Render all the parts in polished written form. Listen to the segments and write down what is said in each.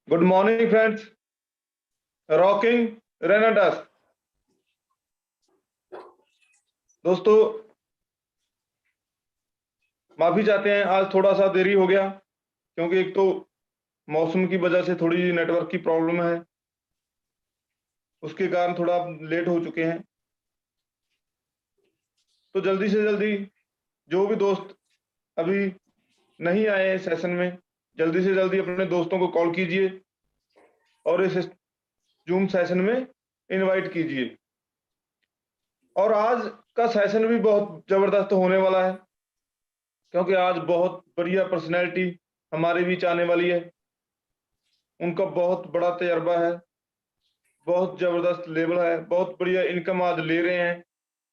Good morning, friends. Rocking Renatus. दोस्तों, माफी चाहते हैं, आज थोड़ा सा देरी हो गया क्योंकि एक तो मौसम की वजह से थोड़ी नेटवर्क की प्रॉब्लम है, उसके कारण थोड़ा लेट हो चुके हैं। तो जल्दी से जल्दी जो भी दोस्त अभी नहीं आए हैं सेशन में, जल्दी से जल्दी अपने दोस्तों को कॉल कीजिए और इस जूम सेशन में इनवाइट कीजिए। और आज का सेशन भी बहुत जबरदस्त होने वाला है क्योंकि आज बहुत बढ़िया पर्सनैलिटी हमारे बीच आने वाली है। उनका बहुत बड़ा तजर्बा है, बहुत जबरदस्त लेवल है, बहुत बढ़िया इनकम आज ले रहे हैं।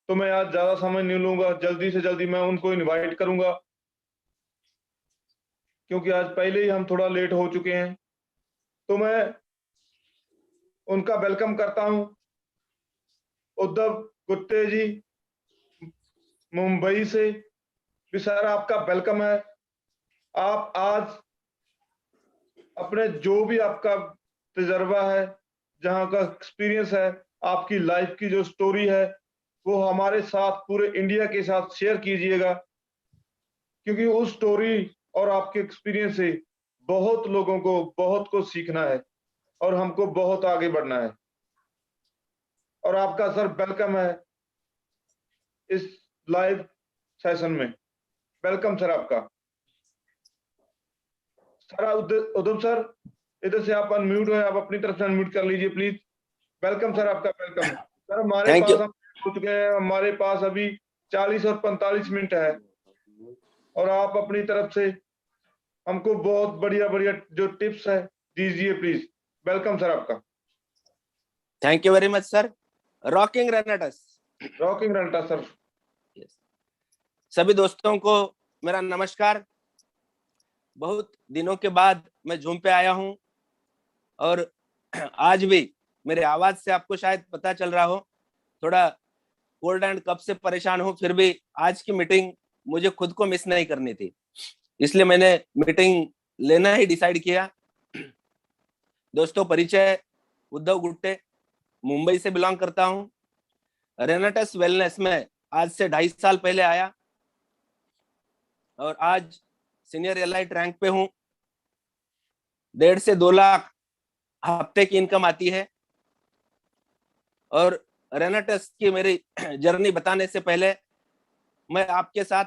तो मैं आज ज्यादा समय नहीं लूंगा, जल्दी से जल्दी मैं उनको इनवाइट करूंगा क्योंकि आज पहले ही हम थोड़ा लेट हो चुके हैं। तो मैं उनका वेलकम करता हूं। उद्धव गुट्टे जी मुंबई से भी सर आपका वेलकम है। आप आज अपने जो भी आपका तजर्बा है, जहां का एक्सपीरियंस है, आपकी लाइफ की जो स्टोरी है, वो हमारे साथ पूरे इंडिया के साथ शेयर कीजिएगा क्योंकि उस स्टोरी और आपके एक्सपीरियंस से बहुत लोगों को बहुत कुछ सीखना है और हमको बहुत आगे बढ़ना है। और आपका सर वेलकम है इस लाइव सेशन में। वेलकम सर आपका। सर उद्धव सर, इधर से आप अनम्यूट हो, आप अपनी तरफ से अनम्यूट कर लीजिए प्लीज। वेलकम सर, आपका वेलकम। सर हमारे थैंक पास यू। हम हो चुके हैं, हमारे पास अभी 40 और 45 मिनट है और आप अपनी तरफ से हमको बहुत बढ़िया बढ़िया जो टिप्स है दीजिए प्लीज। वेलकम सर आपका। Thank you very much sir. Rocking Renatus. Rocking Renatus sir. सभी दोस्तों को मेरा नमस्कार। बहुत दिनों के बाद मैं जूम पे आया हूं और आज भी मेरे आवाज से आपको शायद पता चल रहा हो, थोड़ा कोल्ड एंड कफ से परेशान हूं। फिर भी आज की मीटिंग मुझे खुद को मिस नहीं करनी थी, इसलिए मैंने मीटिंग लेना ही डिसाइड किया। दोस्तों, परिचय उद्धव गुट्टे, मुंबई से बिलोंग करता हूं। रेनेटस वेलनेस में आज से 2.5 साल पहले आया और आज सीनियर एलाइट रैंक पे हूं। 1.5 से 2 लाख हफ्ते की इनकम आती है। और रेनेटस की मेरी जर्नी बताने से पहले मैं आपके साथ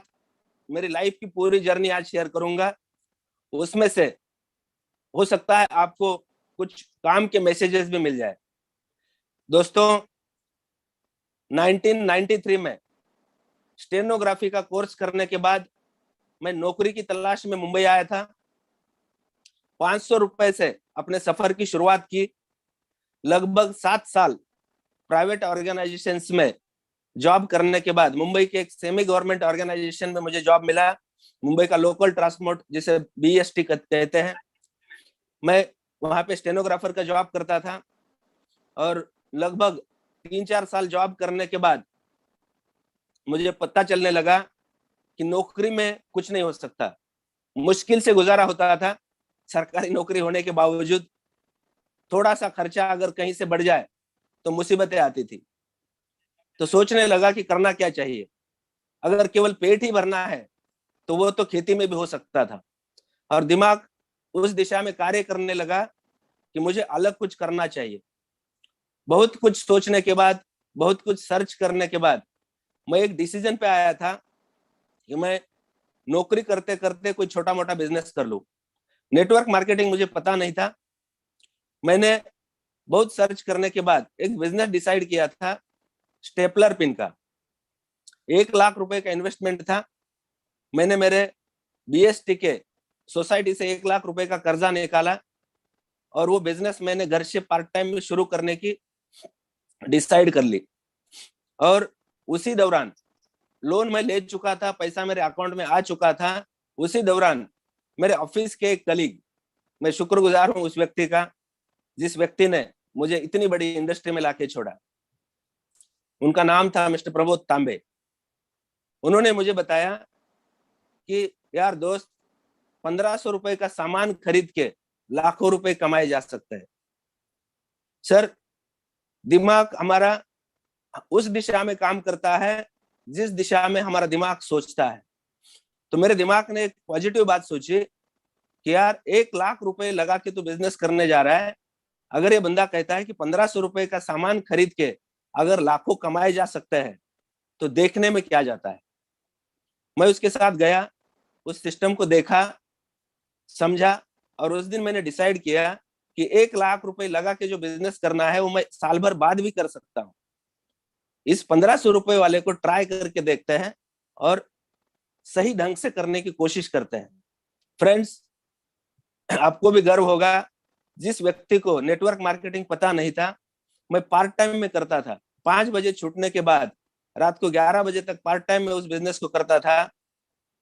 मेरी लाइफ की पूरी जर्नी आज शेयर करूंगा। उसमें से हो सकता है आपको कुछ काम के मैसेजेस भी मिल जाए। दोस्तों, 1993 में स्टेनोग्राफी का कोर्स करने के बाद मैं नौकरी की तलाश में मुंबई आया था। 500 रुपए से अपने सफर की शुरुआत की। लगभग 7 साल प्राइवेट ऑर्गेनाइजेशंस में जॉब करने के बाद मुंबई के एक सेमी गवर्नमेंट ऑर्गेनाइजेशन में मुझे जॉब मिला। मुंबई का लोकल ट्रांसपोर्ट, जिसे बीएसटी कहते हैं। मैं वहां पे स्टेनोग्राफर का जॉब करता था और लगभग 3-4 साल जॉब करने के बाद मुझे पता चलने लगा कि नौकरी में कुछ नहीं हो सकता। मुश्किल से गुजारा होता था सरकारी नौकरी होने के बावजूद। थोड़ा सा खर्चा अगर कहीं से बढ़ जाए तो मुसीबतें आती थी। तो सोचने लगा कि करना क्या चाहिए। अगर केवल पेट ही भरना है तो वो तो खेती में भी हो सकता था। और दिमाग उस दिशा में कार्य करने लगा कि मुझे अलग कुछ करना चाहिए। बहुत कुछ सोचने के बाद, बहुत कुछ सर्च करने के बाद मैं एक डिसीजन पे आया था कि मैं नौकरी करते करते कोई छोटा मोटा बिजनेस कर लूं। नेटवर्क मार्केटिंग मुझे पता नहीं था। मैंने बहुत सर्च करने के बाद एक बिजनेस डिसाइड किया था, स्टेपलर पिन का। 1 लाख रुपए का इन्वेस्टमेंट था। मैंने मेरे बीएसटी के सोसाइटी से 1 लाख रुपए का कर्जा निकाला और वो बिजनेस मैंने घर से पार्ट टाइम में शुरू करने की डिसाइड कर ली। और उसी दौरान लोन मैं ले चुका था, पैसा मेरे अकाउंट में आ चुका था। उसी दौरान मेरे ऑफिस के एक कलीग, मैं शुक्रगुजार हूं उस व्यक्ति का जिस व्यक्ति ने मुझे इतनी बड़ी इंडस्ट्री में लाके छोड़ा। उनका नाम था मिस्टर प्रबोध तांबे। उन्होंने मुझे बताया कि यार दोस्त, 1500 रुपए का सामान खरीद के लाखों रुपए कमाए जा सकते हैं। सर, दिमाग हमारा उस दिशा में काम करता है जिस दिशा में हमारा दिमाग सोचता है। तो मेरे दिमाग ने एक पॉजिटिव बात सोची कि यार 1 लाख रुपए लगा के तू बिजनेस करने जा रहा है, अगर ये बंदा कहता है कि 1500 रुपए का सामान खरीद के अगर लाखों कमाए जा सकते हैं, तो देखने में क्या जाता है। मैं उसके साथ गया, उस सिस्टम को देखा, समझा, और उस दिन मैंने डिसाइड किया कि 1 लाख रुपए लगा के जो बिजनेस करना है वो मैं साल भर बाद भी कर सकता हूँ। इस 1500 रुपए वाले को ट्राई करके देखते हैं और सही ढंग से करने की कोशिश करते हैं। फ्रेंड्स, आपको भी गर्व होगा, जिस व्यक्ति को नेटवर्क मार्केटिंग पता नहीं था, मैं पार्ट टाइम में करता था। 5 बजे छूटने के बाद रात को 11 बजे तक पार्ट टाइम में उस बिजनेस को करता था,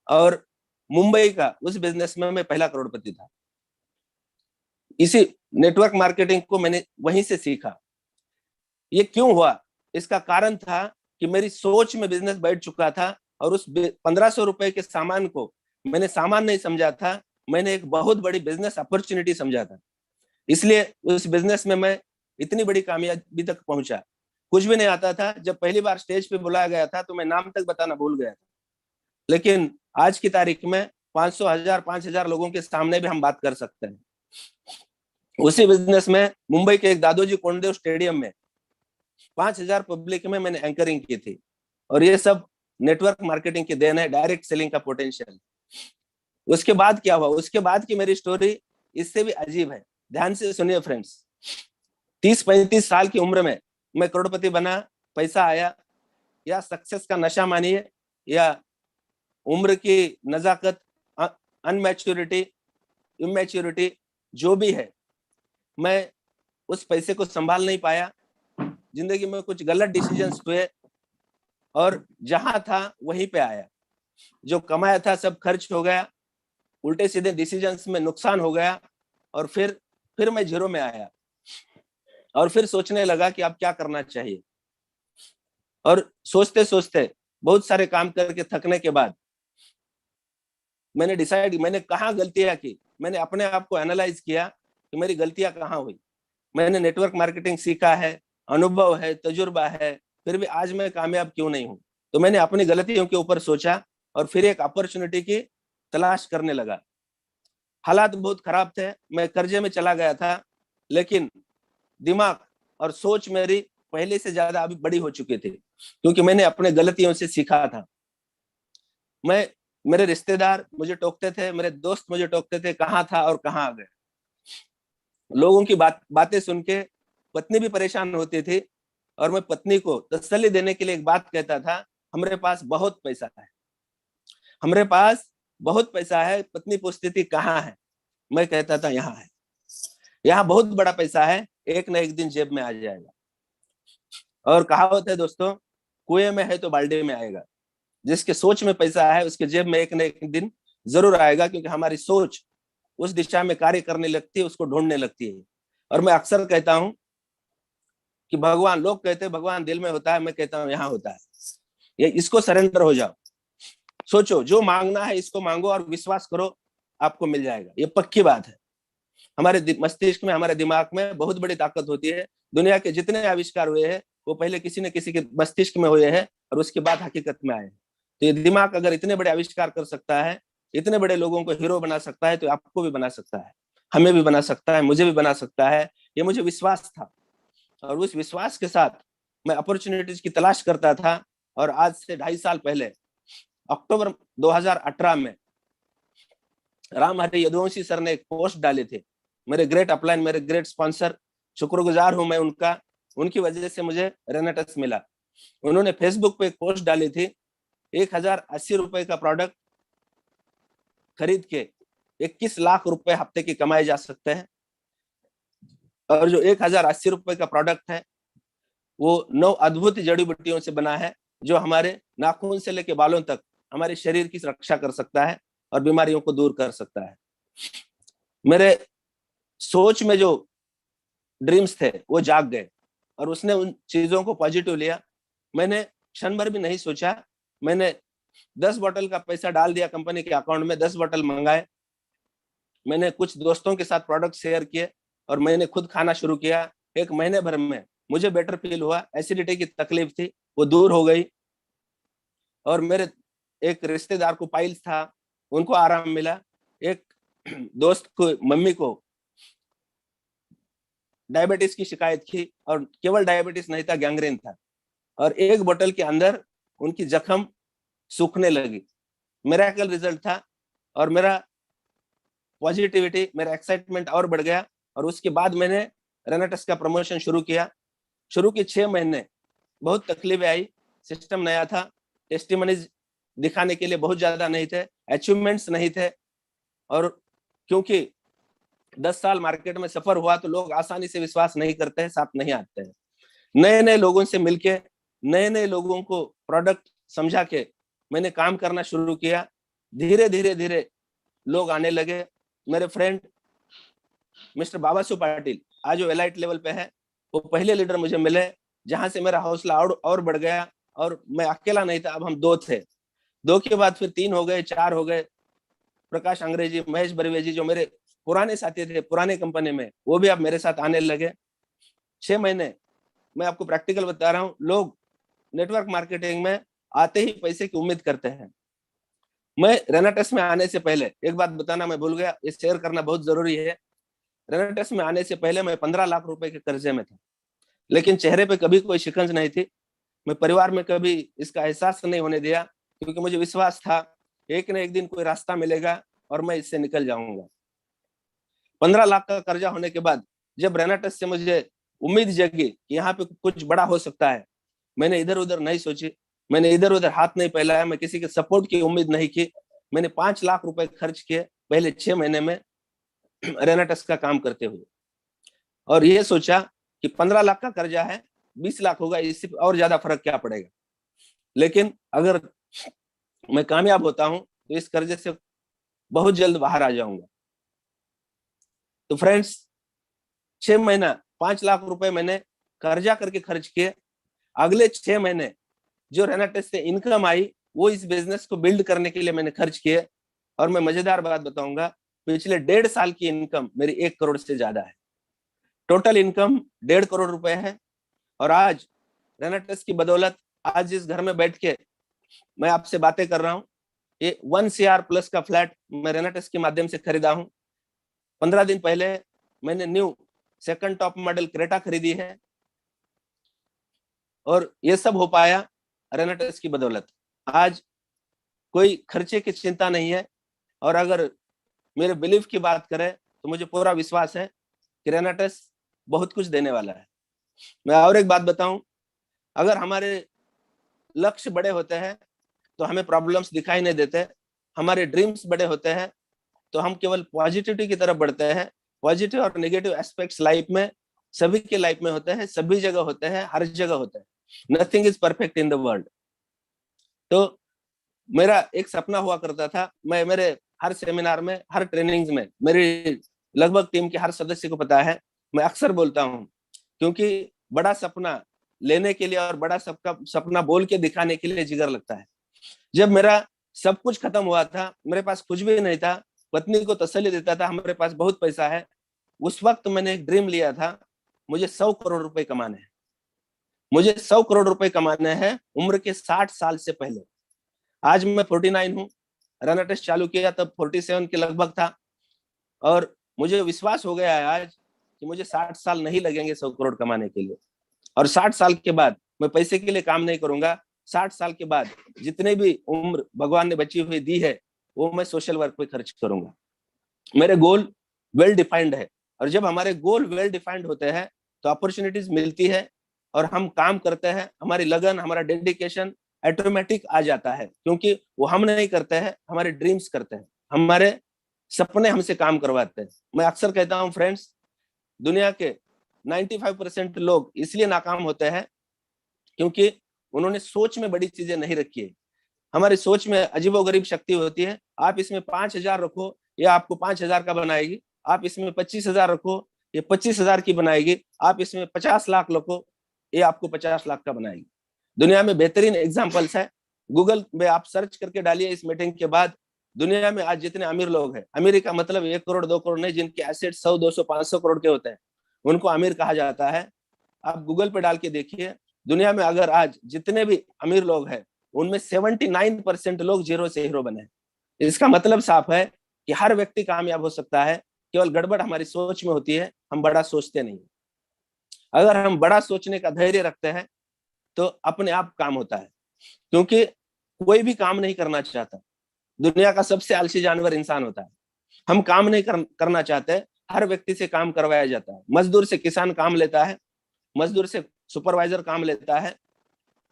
और मुंबई का उस बिजनेस में मैं पहला करोड़पति था। इसी नेटवर्क मार्केटिंग को मैंने वहीं से सीखा। ये क्यों हुआ? इसका कारण था कि मेरी सोच में बिजनेस बैठ चुका था, और उस 1500 रुपए के सामान को मैंने सामान नहीं समझा था, मैंने एक बहुत बड़ी बिजनेस अपॉर्चुनिटी समझा था। इसलिए उस बिजनेस में मैं इतनी बड़ी कामयाबी तक पहुंचा। कुछ भी नहीं आता था। जब पहली बार स्टेज पे बुलाया गया था तो मैं नाम तक बताना भूल गया था, लेकिन आज की तारीख में 500, 1000, 5000 लोगों के सामने भी हम बात कर सकते हैं। उसी बिजनेस में मुंबई के एक दादोजी कोंडदेव स्टेडियम में 5000 पब्लिक में मैंने एंकरिंग की थी, और ये सब नेटवर्क मार्केटिंग की देन है, डायरेक्ट सेलिंग का पोटेंशियल। उसके बाद क्या हुआ? उसके बाद की मेरी स्टोरी इससे भी अजीब है। ध्यान से सुनिए फ्रेंड्स। 30-35 साल की उम्र में मैं करोड़पति बना, पैसा आया, या सक्सेस का नशा मानिए, या उम्र की नजाकत, अनमैच्योरिटी, इमेच्योरिटी, जो भी है, मैं उस पैसे को संभाल नहीं पाया। जिंदगी में कुछ गलत डिसीजंस हुए, और जहां था वहीं पे आया। जो कमाया था सब खर्च हो गया, उल्टे सीधे डिसीजंस में नुकसान हो गया, और फिर मैं जीरो में आया, और फिर सोचने लगा कि अब क्या करना चाहिए। और सोचते सोचते बहुत सारे काम करके थकने के बाद मैंने कहाँ गलतियां की। मैंने अपने आप को एनालाइज किया कि मेरी गलतियां कहाँ हुई। मैंने नेटवर्क मार्केटिंग सीखा है, अनुभव है, तजुर्बा है, फिर भी आज मैं कामयाब क्यों नहीं हूं। तो मैंने अपनी गलतियों के ऊपर सोचा, और फिर एक अपॉर्चुनिटी की तलाश करने लगा। हालात बहुत खराब थे, मैं कर्जे में चला गया था, लेकिन दिमाग और सोच मेरी पहले से ज्यादा अभी बड़ी हो चुकी थी, क्योंकि मैंने अपने गलतियों से सीखा था। मेरे रिश्तेदार मुझे टोकते थे, मेरे दोस्त मुझे टोकते थे, कहाँ था और कहाँ आ गए। लोगों की बातें सुन के पत्नी भी परेशान होती थी, और मैं पत्नी को तसल्ली देने के लिए एक बात कहता था, हमारे पास बहुत पैसा है, हमारे पास बहुत पैसा है। पत्नी पूछती थी कहाँ है, मैं कहता था यहाँ है, यहाँ बहुत बड़ा पैसा है, एक न एक दिन जेब में आ जाएगा। और कहावत है दोस्तों, कुएं में है तो बाल्टी में आएगा। जिसके सोच में पैसा है उसके जेब में एक न एक दिन जरूर आएगा, क्योंकि हमारी सोच उस दिशा में कार्य करने लगती है, उसको ढूंढने लगती है। और मैं अक्सर कहता हूं कि भगवान, लोग कहते हैं भगवान दिल में होता है, मैं कहता हूं यहाँ होता है। ये इसको सरेंडर हो जाओ, सोचो जो मांगना है इसको मांगो, और विश्वास करो आपको मिल जाएगा। ये पक्की बात है। हमारे मस्तिष्क में, हमारे दिमाग में बहुत बड़ी ताकत होती है। दुनिया के जितने आविष्कार हुए हैं वो पहले किसी न किसी के मस्तिष्क में हुए हैं, और उसके बाद हकीकत में आए। तो ये दिमाग अगर इतने बड़े आविष्कार कर सकता है, इतने बड़े लोगों को हीरो बना सकता है, तो आपको भी बना सकता है, हमें भी बना सकता है, मुझे भी बना सकता है। ये मुझे विश्वास था, और उस विश्वास के साथ मैं अपॉर्चुनिटीज की तलाश करता था। और आज से 2.5 साल पहले अक्टूबर 2018 में राम हरि यदुवंशी सर ने एक पोस्ट डाली थी। मेरे ग्रेट अपलाइन, मेरे ग्रेट स्पॉन्सर, शुक्रगुजार हूं मैं उनका। उनकी वजह से मुझे रेनेटस मिला। उन्होंने फेसबुक पे एक पोस्ट डाली थी, 1080 रुपए का प्रोडक्ट खरीद के 21 लाख रुपए हफ्ते की कमाए जा सकते हैं। और जो 1080 रुपए का प्रोडक्ट है वो 9 अद्भुत जड़ी बूटियों से बना है, जो हमारे नाखून से लेके बालों तक हमारे शरीर की रक्षा कर सकता है और बीमारियों को दूर कर सकता है। मेरे सोच में जो ड्रीम्स थे वो जाग गए, और उसने उन चीजों को पॉजिटिव लिया। मैंने क्षण भर भी नहीं सोचा, मैंने 10 बोतल का पैसा डाल दिया कंपनी के अकाउंट में, 10 बोतल मंगाए, मैंने कुछ दोस्तों के साथ प्रोडक्ट शेयर किए और मैंने खुद खाना शुरू किया। 1 महीने भर में मुझे बेटर फील हुआ, एसिडिटी की तकलीफ थी वो दूर हो गई, और मेरे एक रिश्तेदार को पाइल्स था, उनको आराम मिला। एक दोस्त को, मम्मी को डायबिटीज की शिकायत थी, और केवल डायबिटीज नहीं था, गैंग्रीन था, और 1 बोतल के अंदर उनकी जख्म सूखने लगी। मिरेकल रिजल्ट था, और मेरा पॉजिटिविटी, मेरा एक्साइटमेंट और बढ़ गया। और उसके बाद मैंने रेनाटस का प्रमोशन शुरू किया। शुरू के 6 महीने बहुत तकलीफें आई, सिस्टम नया था, टेस्टिमनीज दिखाने के लिए बहुत ज्यादा नहीं थे, अचीवमेंट्स नहीं थे, और क्योंकि 10 साल मार्केट में सफर हुआ तो लोग आसानी से विश्वास नहीं करते हैं, साथ नहीं आते हैं। नए नए लोगों से मिलके, नए नए लोगों को प्रोडक्ट समझा के मैंने काम करना शुरू किया। धीरे धीरे धीरे लोग आने लगे। मेरे फ्रेंड मिस्टर बाबासु पाटिल आज वो एलाइट लेवल पे है, वो पहले लीडर मुझे मिले, जहां से मेरा हौसला और बढ़ गया, और मैं अकेला नहीं था, अब हम 2 थे। 2 के बाद फिर 3 हो गए, 4 हो गए। प्रकाश अंग्रेजी, महेश बरवेजी जो मेरे पुराने साथी थे पुराने कंपनी में, वो भी अब मेरे साथ आने लगे। 6 महीने मैं आपको प्रैक्टिकल बता रहा हूँ, लोग नेटवर्क मार्केटिंग में आते ही पैसे की उम्मीद करते हैं। मैं रेनाटस में आने से पहले एक बात बताना मैं भूल गया, ये शेयर करना बहुत जरूरी है। रेनाटस में आने से पहले मैं 15 लाख रुपए के कर्जे में था, लेकिन चेहरे पे कभी कोई शिकंज नहीं थी। मैं परिवार में कभी इसका एहसास नहीं होने दिया, क्योंकि मुझे विश्वास था एक न एक दिन कोई रास्ता मिलेगा और मैं इससे निकल जाऊंगा। 15 लाख का कर्जा होने के बाद जब रेनाटस से मुझे उम्मीद जगी कि यहाँ पे कुछ बड़ा हो सकता है, मैंने इधर उधर नहीं सोची, मैंने इधर उधर हाथ नहीं फैलाया, मैं किसी के सपोर्ट की उम्मीद नहीं की। मैंने 5 लाख रुपए खर्च किए पहले 6 महीने में रेनाटस का काम करते हुए, और ये सोचा कि 15 लाख का कर्जा है, 20 लाख होगा, इससे और ज्यादा फर्क क्या पड़ेगा। लेकिन अगर मैं कामयाब होता हूं तो इस कर्जे से बहुत जल्द बाहर आ जाऊंगा। तो फ्रेंड्स, 6 महीना 5 लाख रुपए मैंने कर्जा करके खर्च किए। अगले 6 महीने जो रेनाटस से इनकम आई वो इस बिजनेस को बिल्ड करने के लिए मैंने खर्च किए। और मैं मजेदार बात बताऊंगा, पिछले 1.5 साल की इनकम मेरी 1 करोड़ से ज्यादा है। टोटल इनकम 1.5 करोड़ रुपए है। और आज रेनाटस की बदौलत आज जिस घर में बैठ के मैं आपसे बातें कर रहा हूँ, ये 1 CR प्लस का फ्लैट मैं रेनाटस के माध्यम से खरीदा हूँ। 15 दिन पहले मैंने new second top model Creta खरीदी है, और ये सब हो पाया रेनाटस की बदौलत। आज कोई खर्चे की चिंता नहीं है, और अगर मेरे बिलीफ की बात करें तो मुझे पूरा विश्वास है कि रेनाटस बहुत कुछ देने वाला है। मैं और एक बात बताऊं, अगर हमारे लक्ष्य बड़े होते हैं तो हमें प्रॉब्लम्स दिखाई नहीं देते, हमारे ड्रीम्स बड़े होते हैं तो हम केवल पॉजिटिविटी की तरफ बढ़ते हैं। पॉजिटिव और नेगेटिव एस्पेक्ट्स लाइफ में सभी के लाइफ में होते हैं, सभी जगह होते हैं, हर जगह होते हैं। Nothing is perfect in the world. तो मेरा एक सपना हुआ करता था, मैं मेरे हर सेमिनार में, हर ट्रेनिंग्स में, मेरी लगभग टीम के हर सदस्य को पता है, मैं अक्सर बोलता हूँ, क्योंकि बड़ा सपना लेने के लिए और बड़ा सबका सपना बोल के दिखाने के लिए जिगर लगता है। जब मेरा सब कुछ खत्म हुआ था, मेरे पास कुछ भी नहीं था, पत्नी को तसल्ली देता था हमारे पास बहुत पैसा है, उस वक्त मैंने एक ड्रीम लिया था, मुझे 100 करोड़ रुपए कमाने हैं। मुझे 100 करोड़ रुपए कमाने हैं उम्र के 60 साल से पहले। आज मैं 49 हूँ, रेनाटस चालू किया तब 47 के लगभग था, और मुझे विश्वास हो गया है आज कि मुझे 60 साल नहीं लगेंगे 100 करोड़ कमाने के लिए। और 60 साल के बाद मैं पैसे के लिए काम नहीं करूंगा। 60 साल के बाद जितने भी उम्र भगवान ने बची हुई दी है वो मैं सोशल वर्क पे खर्च करूंगा। मेरे गोल वेल डिफाइंड है, और जब हमारे गोल वेल डिफाइंड होते हैं तो अपॉर्चुनिटीज मिलती है और हम काम करते हैं, हमारी लगन, हमारा डेडिकेशन ऑटोमेटिक आ जाता है, क्योंकि वो हम नहीं करते हैं, हमारे ड्रीम्स करते हैं, हमारे सपने हमसे काम करवाते हैं। मैं अक्सर कहता हूँ फ्रेंड्स, दुनिया के 95% लोग इसलिए नाकाम होते हैं क्योंकि उन्होंने सोच में बड़ी चीजें नहीं रखी है। हमारी सोच में अजीबोगरीब शक्ति होती है। आप इसमें 5,000 रखो, ये आपको 5,000 का बनाएगी। आप इसमें 25,000 रखो, ये 25,000 की बनाएगी। आप इसमें 50 लाख रखो, ये आपको 50 लाख का बनाएगी। दुनिया में बेहतरीन एग्जाम्पल्स है। गूगल में आप सर्च करके डालिए इस मीटिंग के बाद, दुनिया में आज जितने अमीर लोग हैं, अमीर का मतलब 1 करोड़ 2 करोड़ नहीं, जिनके एसेट 100 200 500 करोड़ के होते हैं, उनको अमीर कहा जाता है। आप गूगल पे डाल के देखिए, दुनिया में अगर आज जितने भी अमीर लोग हैं, उनमें 79% लोग जीरो से हीरो बने। इसका मतलब साफ है कि हर व्यक्ति कामयाब हो सकता है, केवल गड़बड़ हमारी सोच में होती है, हम बड़ा सोचते नहीं। अगर हम बड़ा सोचने का धैर्य रखते हैं तो अपने आप काम होता है, क्योंकि कोई भी काम नहीं करना चाहता। दुनिया का सबसे आलसी जानवर इंसान होता है। हम काम नहीं करना चाहते, हर व्यक्ति से काम करवाया जाता है। मजदूर से किसान काम लेता है, मजदूर से सुपरवाइजर काम लेता है,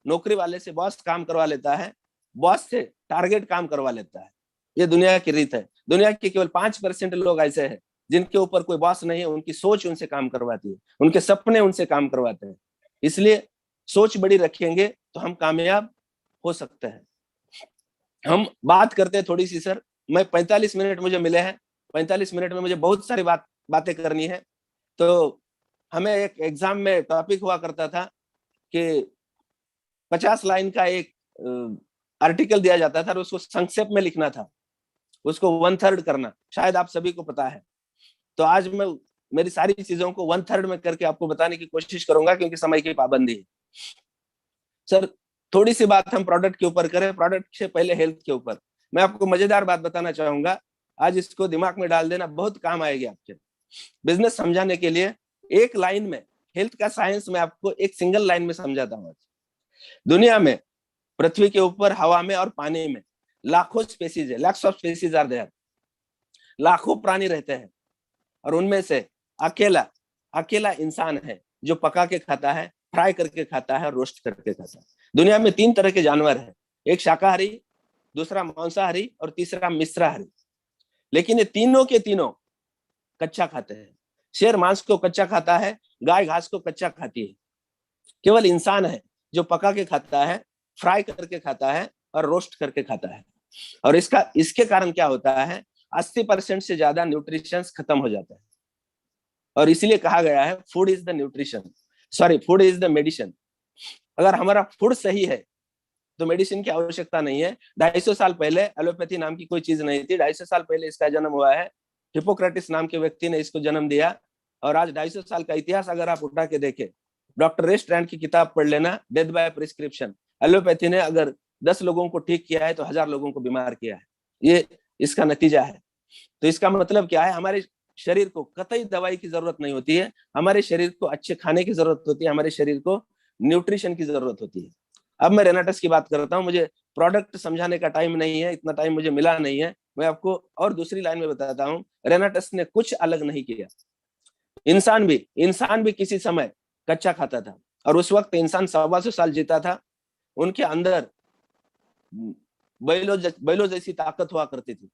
नौकरी वाले से बॉस काम करवा लेता है, बॉस से टारगेट काम करवा लेता है। ये दुनिया की रीत है। दुनिया के केवल 5% लोग ऐसे हैं जिनके ऊपर कोई बॉस नहीं है, उनकी सोच उनसे काम करवाती है, उनके सपने उनसे काम करवाते हैं। इसलिए सोच बड़ी रखेंगे तो हम कामयाब हो सकते हैं। हम बात करते हैं थोड़ी सी सर, मैं 45 मिनट मुझे मिले हैं, 45 मिनट में मुझे बहुत सारी बातें करनी है। तो हमें एक एग्जाम में टॉपिक हुआ करता था कि 50 लाइन का एक आर्टिकल दिया जाता था और उसको संक्षेप में लिखना था, उसको 1/3 करना। शायद आप सभी को पता है। तो आज मैं मेरी सारी चीजों को 1/3 में करके आपको बताने की कोशिश करूंगा, क्योंकि समय की पाबंदी है। सर, थोड़ी सी बात हम प्रोडक्ट के ऊपर करें, प्रोडक्ट से पहले हेल्थ के ऊपर। मैं आपको मजेदार बात बताना चाहूंगा, आज इसको दिमाग में डाल देना, बहुत काम आएगी आपके। बिजनेस समझाने के लिए एक लाइन में हेल्थ का साइंस मैं आपको एक सिंगल लाइन में समझाता हूँ। दुनिया में, पृथ्वी के ऊपर, हवा में और पानी में लाखों स्पीसीज है, lakhs of species are there. लाखों प्राणी रहते हैं और उनमें से अकेला इंसान है जो पका के खाता है, फ्राई करके खाता है और रोस्ट करके खाता है। दुनिया में 3 तरह के जानवर हैं, एक शाकाहारी, दूसरा मांसाहारी और तीसरा मिश्राहारी। लेकिन ये तीनों के तीनों कच्चा खाते हैं। शेर मांस को कच्चा खाता है, गाय घास को कच्चा खाती है। केवल इंसान है जो पका के खाता है, फ्राई करके खाता है और रोस्ट करके खाता है। और इसके कारण क्या होता है, 80% से ज्यादा न्यूट्रिशन खत्म हो जाता है। और इसलिए कहा गया है food is the nutrition, sorry, food is the medicine. अगर हमारा फूड सही है तो मेडिसिन की आवश्यकता नहीं है। 250 साल पहले एलोपैथी नाम की कोई चीज नहीं थी। 250 साल पहले इसका जन्म हुआ है। हिपोक्रेटिस नाम के व्यक्ति ने इसको जन्म दिया। और आज 250 साल का इतिहास अगर आप उठा के देखें, डॉक्टर रेस्ट्रैंड की किताब पढ़ लेना, डेथ बाय प्रिस्क्रिप्शन। एलोपैथी ने अगर 10 लोगों को ठीक किया है तो 1000 लोगों को बीमार किया है। ये इसका नतीजा है। तो इसका मतलब क्या है, हमारे शरीर को कतई दवाई की जरूरत नहीं होती है, हमारे शरीर को अच्छे खाने की जरूरत होती है, हमारे शरीर को न्यूट्रिशन की जरूरत होती है। अब मैं रेनाटस की बात करता हूँ। मुझे प्रोडक्ट समझाने का टाइम नहीं है, इतना टाइम मुझे मिला नहीं है। मैं आपको और दूसरी लाइन में बताता हूँ, रेनाटस ने कुछ अलग नहीं किया। इंसान भी किसी समय कच्चा खाता था और उस वक्त इंसान 125 साल जीता था। उनके अंदर बैलो जैसी ताकत हुआ करती थी।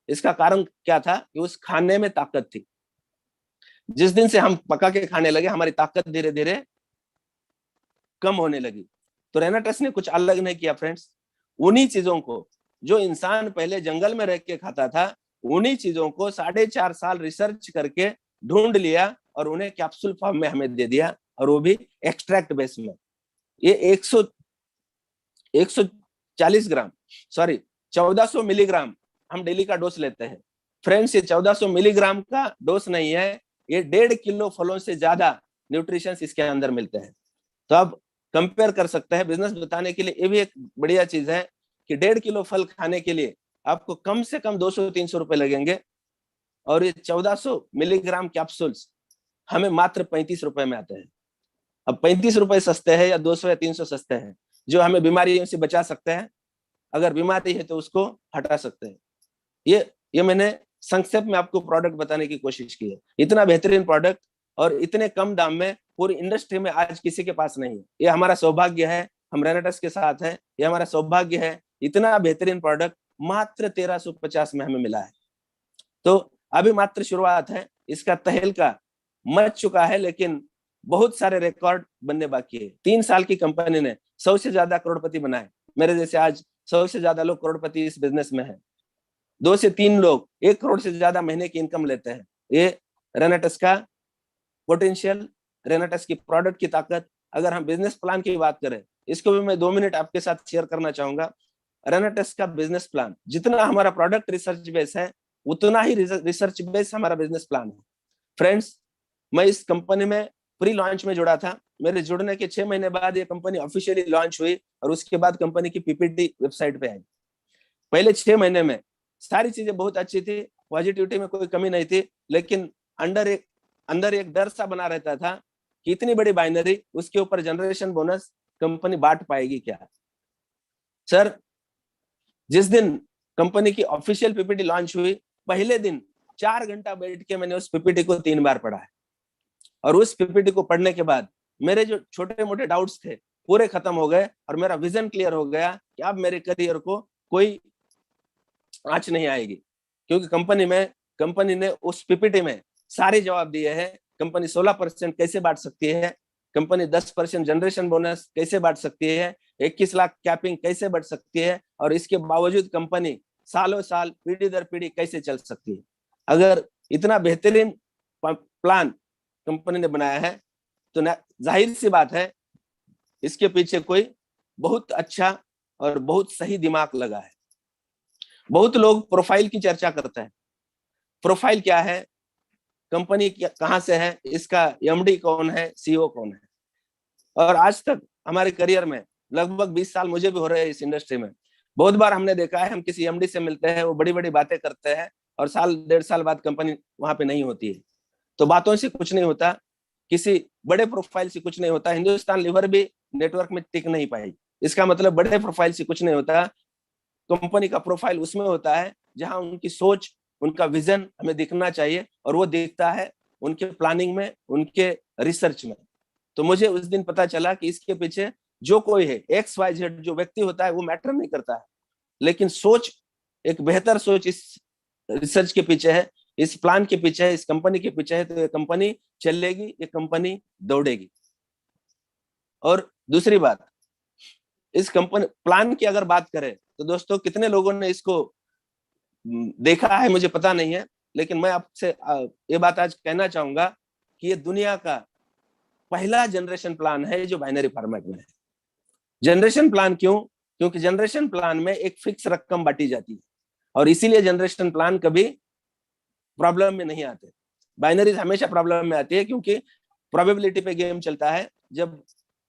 इसका कारण क्या था कि उस खाने में ताकत थी। जिस दिन से हम पका के खाने लगे, हमारी ताकत धीरे धीरे कम होने लगी। तो रेनाटस ने कुछ अलग नहीं किया फ्रेंड्स। उन्हीं चीजों को जो इंसान पहले जंगल में रह के खाता था, उन्हीं चीजों को 4.5 साल रिसर्च करके ढूंढ लिया और उन्हें कैप्सूल फॉर्म में हमें दे दिया, और वो भी एक्सट्रैक्ट बेस में। ये 140 ग्राम, सॉरी 1400 मिलीग्राम हम डेली का डोज लेते हैं। फ्रेंड्स, ये 1400 मिलीग्राम का डोज नहीं है, ये 1.5 किलो फलों से ज्यादा न्यूट्रिशन इसके अंदर मिलते हैं। तो आप कंपेयर कर सकते हैं। बिजनेस बताने के लिए ये भी एक बढ़िया चीज है कि 1.5 किलो फल खाने के लिए आपको कम से कम 200-300 रुपए लगेंगे, और ये 1400 मिलीग्राम कैप्सूल्स हमें मात्र 35 रुपए में आते हैं। अब 35 रुपए सस्ते हैं या 200 या 300 सस्ते हैं, जो हमें बीमारियों से बचा सकते हैं। अगर बीमारी है तो उसको हटा सकते हैं। ये मैंने संक्षेप में आपको प्रोडक्ट बताने की कोशिश की है। इतना बेहतरीन प्रोडक्ट और इतने कम दाम में पूरी इंडस्ट्री में आज किसी के पास नहीं है। ये हमारा सौभाग्य है, हम रेनाटस के साथ हैं, ये हमारा सौभाग्य है। इतना बेहतरीन प्रोडक्ट मात्र 1350 में हमें मिला है। तो अभी मात्र शुरुआत है, इसका तहलका मच चुका है, लेकिन बहुत सारे रिकॉर्ड बनने बाकी है। 3 साल की कंपनी ने 100 से ज्यादा करोड़पति बनाए। मेरे जैसे आज 100 से ज्यादा लोग करोड़पति इस बिजनेस में है। 2 से 3 लोग 1 करोड़ से ज्यादा महीने की इनकम लेते हैं। ये रेनाटस का पोटेंशियल, रेनाटस की प्रोडक्ट की ताकत अगर हम बिजनेस प्लान की बात करें, इसको भी मैं 2 मिनट आपके साथ शेयर करना चाहूंगा। रनरटेस्ट का बिजनेस प्लान, जितना हमारा प्रोडक्ट रिसर्च बेस है उतना ही रिसर्च बेस हमारा बिजनेस प्लान है। फ्रेंड्स, मैं इस कंपनी में प्री लॉन्च में जुड़ा था। मेरे जुड़ने के 6 महीने बाद ये कंपनी ऑफिशियली लॉन्च हुई और उसके बाद कंपनी की पीपीटी वेबसाइट पे आई। पहले 6 महीने में सारी चीजें बहुत अच्छी थी, पॉजिटिविटी में कोई कमी नहीं थी, लेकिन अंदर एक डर सा बना रहता था कि इतनी बड़ी बाइनरी, उसके ऊपर जनरेशन बोनस कंपनी बांट पाएगी क्या। सर, जिस दिन कंपनी की ऑफिशियल पीपीटी लॉन्च हुई, पहले दिन 4 घंटा बैठ के मैंने उस पीपीटी को 3 बार पढ़ा है। और उस पीपीटी को पढ़ने के बाद मेरे जो छोटे मोटे डाउट्स थे पूरे खत्म हो गए और मेरा विजन क्लियर हो गया कि अब मेरे करियर को कोई आंच नहीं आएगी, क्योंकि कंपनी ने उस पीपीटी में सारे जवाब दिए हैं। कंपनी 16% कैसे बांट सकती है, कंपनी 10% जनरेशन बोनस कैसे बांट सकती है, 21 लाख कैपिंग कैसे बढ़ सकती है, और इसके बावजूद कंपनी सालों साल पीढ़ी दर पीढ़ी कैसे चल सकती है। अगर इतना बेहतरीन प्लान कंपनी ने बनाया है तो जाहिर सी बात है इसके पीछे कोई बहुत अच्छा और बहुत सही दिमाग लगा है। बहुत लोग प्रोफाइल की चर्चा करते हैं। प्रोफाइल क्या है, कंपनी कहां से है, इसका एमडी कौन है, सीईओ कौन है। और आज तक हमारे करियर में लगभग 20 साल मुझे भी हो रहे हैं इस इंडस्ट्री में, बहुत बार हमने देखा है हम किसी एमडी से मिलते हैं, वो बड़ी बड़ी बातें करते हैं और साल 1.5 साल बाद कंपनी वहां पे नहीं होती है। तो बातों से कुछ नहीं होता, किसी बड़े प्रोफाइल से कुछ नहीं होता। हिंदुस्तान लीवर भी नेटवर्क में टिक नहीं पाई, इसका मतलब बड़े प्रोफाइल से कुछ नहीं होता। कंपनी का प्रोफाइल उसमें होता है जहां उनकी सोच, उनका विजन हमें दिखना चाहिए, और वो दिखता है उनके प्लानिंग में, उनके रिसर्च में। तो मुझे उस दिन पता चला कि इसके पीछे जो कोई है, XYZ जो व्यक्ति होता है वो मैटर नहीं करता है, लेकिन सोच, एक बेहतर सोच इस रिसर्च के पीछे है, इस प्लान के पीछे है, इस कंपनी के पीछे है, तो ये कंपनी चलेगी, ये कंपनी दौड़ेगी। और दूसरी बात, इस कंपनी प्लान की अगर बात करें तो दोस्तों कितने लोगों ने इसको देखा है मुझे पता नहीं है, लेकिन मैं आपसे ये बात आज कहना चाहूंगा कि ये दुनिया का पहला जनरेशन प्लान है जो बाइनरी फॉर्मेट में है। जनरेशन प्लान क्यों? क्योंकि जनरेशन प्लान में एक फिक्स रकम बांटी जाती है और इसीलिए जनरेशन प्लान कभी प्रॉब्लम में नहीं आते। बाइनरीज हमेशा प्रॉब्लम में आती है क्योंकि प्रोबेबिलिटी पे गेम चलता है। जब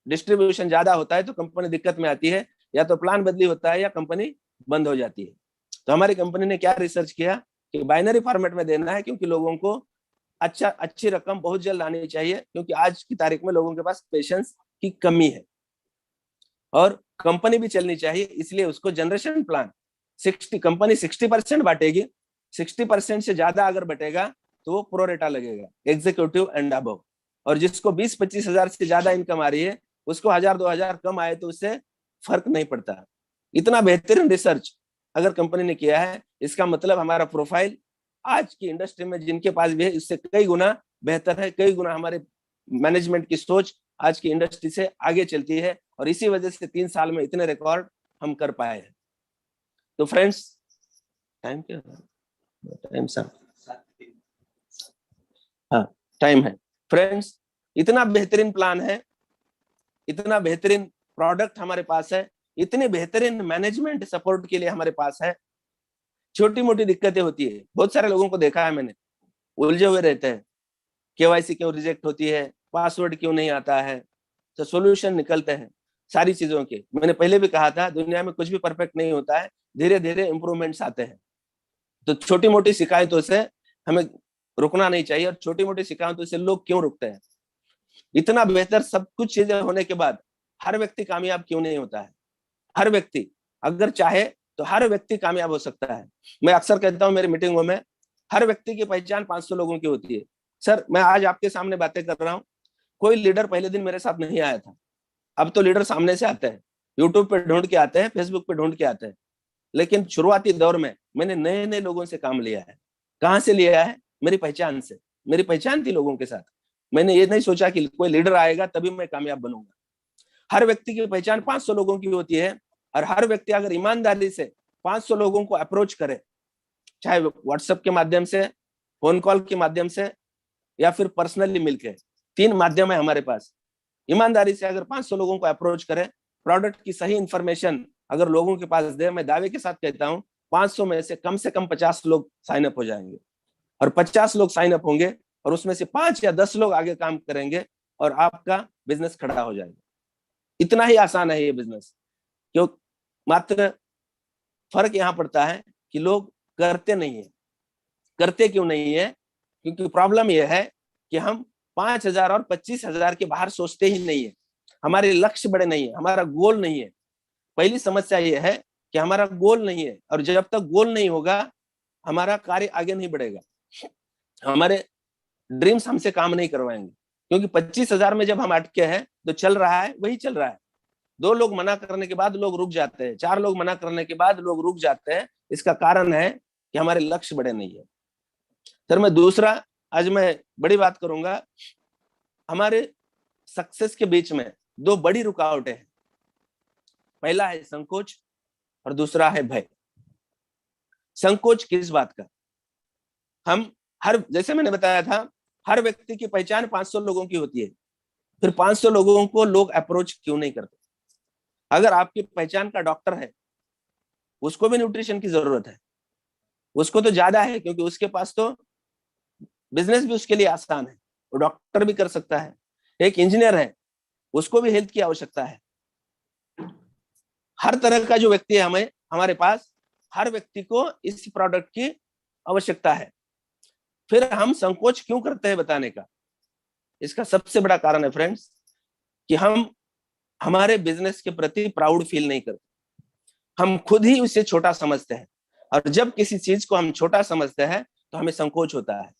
डिस्ट्रीब्यूशन ज्यादा होता है तो कंपनी दिक्कत में आती है, या तो प्लान बदली होता है या कंपनी बंद हो जाती है। तो हमारी कंपनी ने क्या रिसर्च किया कि बाइनरी फॉर्मेट में देना है, क्योंकि लोगों को अच्छी रकम बहुत जल्द आनी चाहिए, क्योंकि आज की तारीख में लोगों के पास पेशेंस की कमी है और कंपनी भी चलनी चाहिए। इसलिए उसको जनरेशन प्लान 60, कंपनी 60% बांटेगी, 60% से ज्यादा अगर बटेगा तो वो प्रोरेटा लगेगा, एग्जीक्यूटिव एंड अबव। और जिसको 20-25 हजार से ज्यादा इनकम आ रही है उसको 1000-2000 कम आए तो उससे फर्क नहीं पड़ता। इतना बेहतरीन रिसर्च अगर कंपनी ने किया है, इसका मतलब हमारा प्रोफाइल आज की इंडस्ट्री में जिनके पास भी है इससे कई गुना बेहतर है, कई गुना हमारे मैनेजमेंट की सोच आज की इंडस्ट्री से आगे चलती है, और इसी वजह से 3 साल में इतने रिकॉर्ड हम कर पाए हैं। तो फ्रेंड्स, टाइम क्या है? टाइम सर, हाँ टाइम है। फ्रेंड्स, इतना बेहतरीन प्लान है, इतना बेहतरीन प्रोडक्ट हमारे पास है, इतनी बेहतरीन मैनेजमेंट सपोर्ट के लिए हमारे पास है। छोटी मोटी दिक्कतें होती है, बहुत सारे लोगों को देखा है मैंने, उलझे हुए रहते हैं, केवाईसी क्यों रिजेक्ट होती है, पासवर्ड क्यों नहीं आता है, तो सॉल्यूशन निकलते हैं सारी चीजों के। मैंने पहले भी कहा था दुनिया में कुछ भी परफेक्ट नहीं होता है, धीरे धीरे इंप्रूवमेंट्स आते हैं। तो छोटी मोटी शिकायतों से हमें रुकना नहीं चाहिए, और छोटी मोटी शिकायतों से लोग क्यों रुकते हैं? इतना बेहतर सब कुछ चीजें होने के बाद हर व्यक्ति कामयाब क्यों नहीं होता है? हर व्यक्ति अगर चाहे तो हर व्यक्ति कामयाब हो सकता है। मैं अक्सर कहता हूं मेरी मीटिंगों में, हर व्यक्ति की पहचान 500 लोगों की होती है। सर, मैं आज आपके सामने बातें कर रहा हूं, कोई लीडर पहले दिन मेरे साथ नहीं आया था, अब तो लीडर सामने से आते हैं, यूट्यूब पे ढूंढ के आते हैं, फेसबुक पे ढूंढ के आते हैं। लेकिन शुरुआती दौर में मैंने नए नए लोगों से काम लिया है। कहां से लिया है? मेरी पहचान से। मेरी पहचान थी लोगों के साथ। मैंने ये नहीं सोचा कि कोई लीडर आएगा तभी मैं कामयाब बनूंगा। हर व्यक्ति की पहचान 500 लोगों की होती है, और हर व्यक्ति अगर ईमानदारी से 500 लोगों को अप्रोच करे, चाहे व्हाट्सएप के माध्यम से, फोन कॉल के माध्यम से, या फिर पर्सनली मिलकर, 3 माध्यम है हमारे पास। ईमानदारी से अगर 500 लोगों को अप्रोच करें, प्रोडक्ट की सही इंफॉर्मेशन अगर लोगों के पास दे, मैं दावे के साथ कहता हूं 500 में से कम 50 लोग साइन अप हो जाएंगे, और 50 लोग साइन अप होंगे और उसमें से 5 या 10 लोग आगे काम करेंगे और आपका बिजनेस खड़ा हो जाएगा। इतना ही आसान है ये बिजनेस। क्यों? मात्र फर्क यहां पड़ता है कि लोग करते नहीं है। करते क्यों नहीं है? क्योंकि प्रॉब्लम यह है कि हम 5,000 और 25,000 के बाहर सोचते ही नहीं है। हमारे लक्ष्य बड़े नहीं है, हमारा गोल नहीं है। पहली समस्या यह है कि हमारा गोल नहीं है, और जब तक गोल नहीं होगा हमारा कार्य आगे नहीं बढ़ेगा। हमारे ड्रीम्स हमसे काम नहीं करवाएंगे, क्योंकि 25,000 में जब हम अटके हैं तो चल रहा है वही चल रहा है। 2 लोग मना करने के बाद लोग रुक जाते हैं, 4 लोग मना करने के बाद लोग रुक जाते हैं। इसका कारण है कि हमारे लक्ष्य बड़े नहीं है। सर मैं दूसरा, आज मैं बड़ी बात करूंगा। हमारे सक्सेस के बीच में 2 बड़ी रुकावटें हैं। पहला है संकोच और दूसरा है भय। संकोच किस बात का? हम जैसे मैंने बताया था, हर व्यक्ति की पहचान 500 लोगों की होती है। फिर 500 लोगों को लोग अप्रोच क्यों नहीं करते? अगर आपकी पहचान का डॉक्टर है, उसको भी न्यूट्रिशन की जरूरत है, उसको तो ज्यादा है, क्योंकि उसके पास तो बिजनेस भी उसके लिए आसान है, वो डॉक्टर भी कर सकता है। एक इंजीनियर है, उसको भी हेल्थ की आवश्यकता है। हर तरह का जो व्यक्ति है हमारे पास, हर व्यक्ति को इस प्रोडक्ट की आवश्यकता है। फिर हम संकोच क्यों करते हैं बताने का? इसका सबसे बड़ा कारण है फ्रेंड्स कि हम हमारे बिजनेस के प्रति प्राउड फील नहीं करते। हम खुद ही उसे छोटा समझते हैं, और जब किसी चीज को हम छोटा समझते हैं तो हमें संकोच होता है।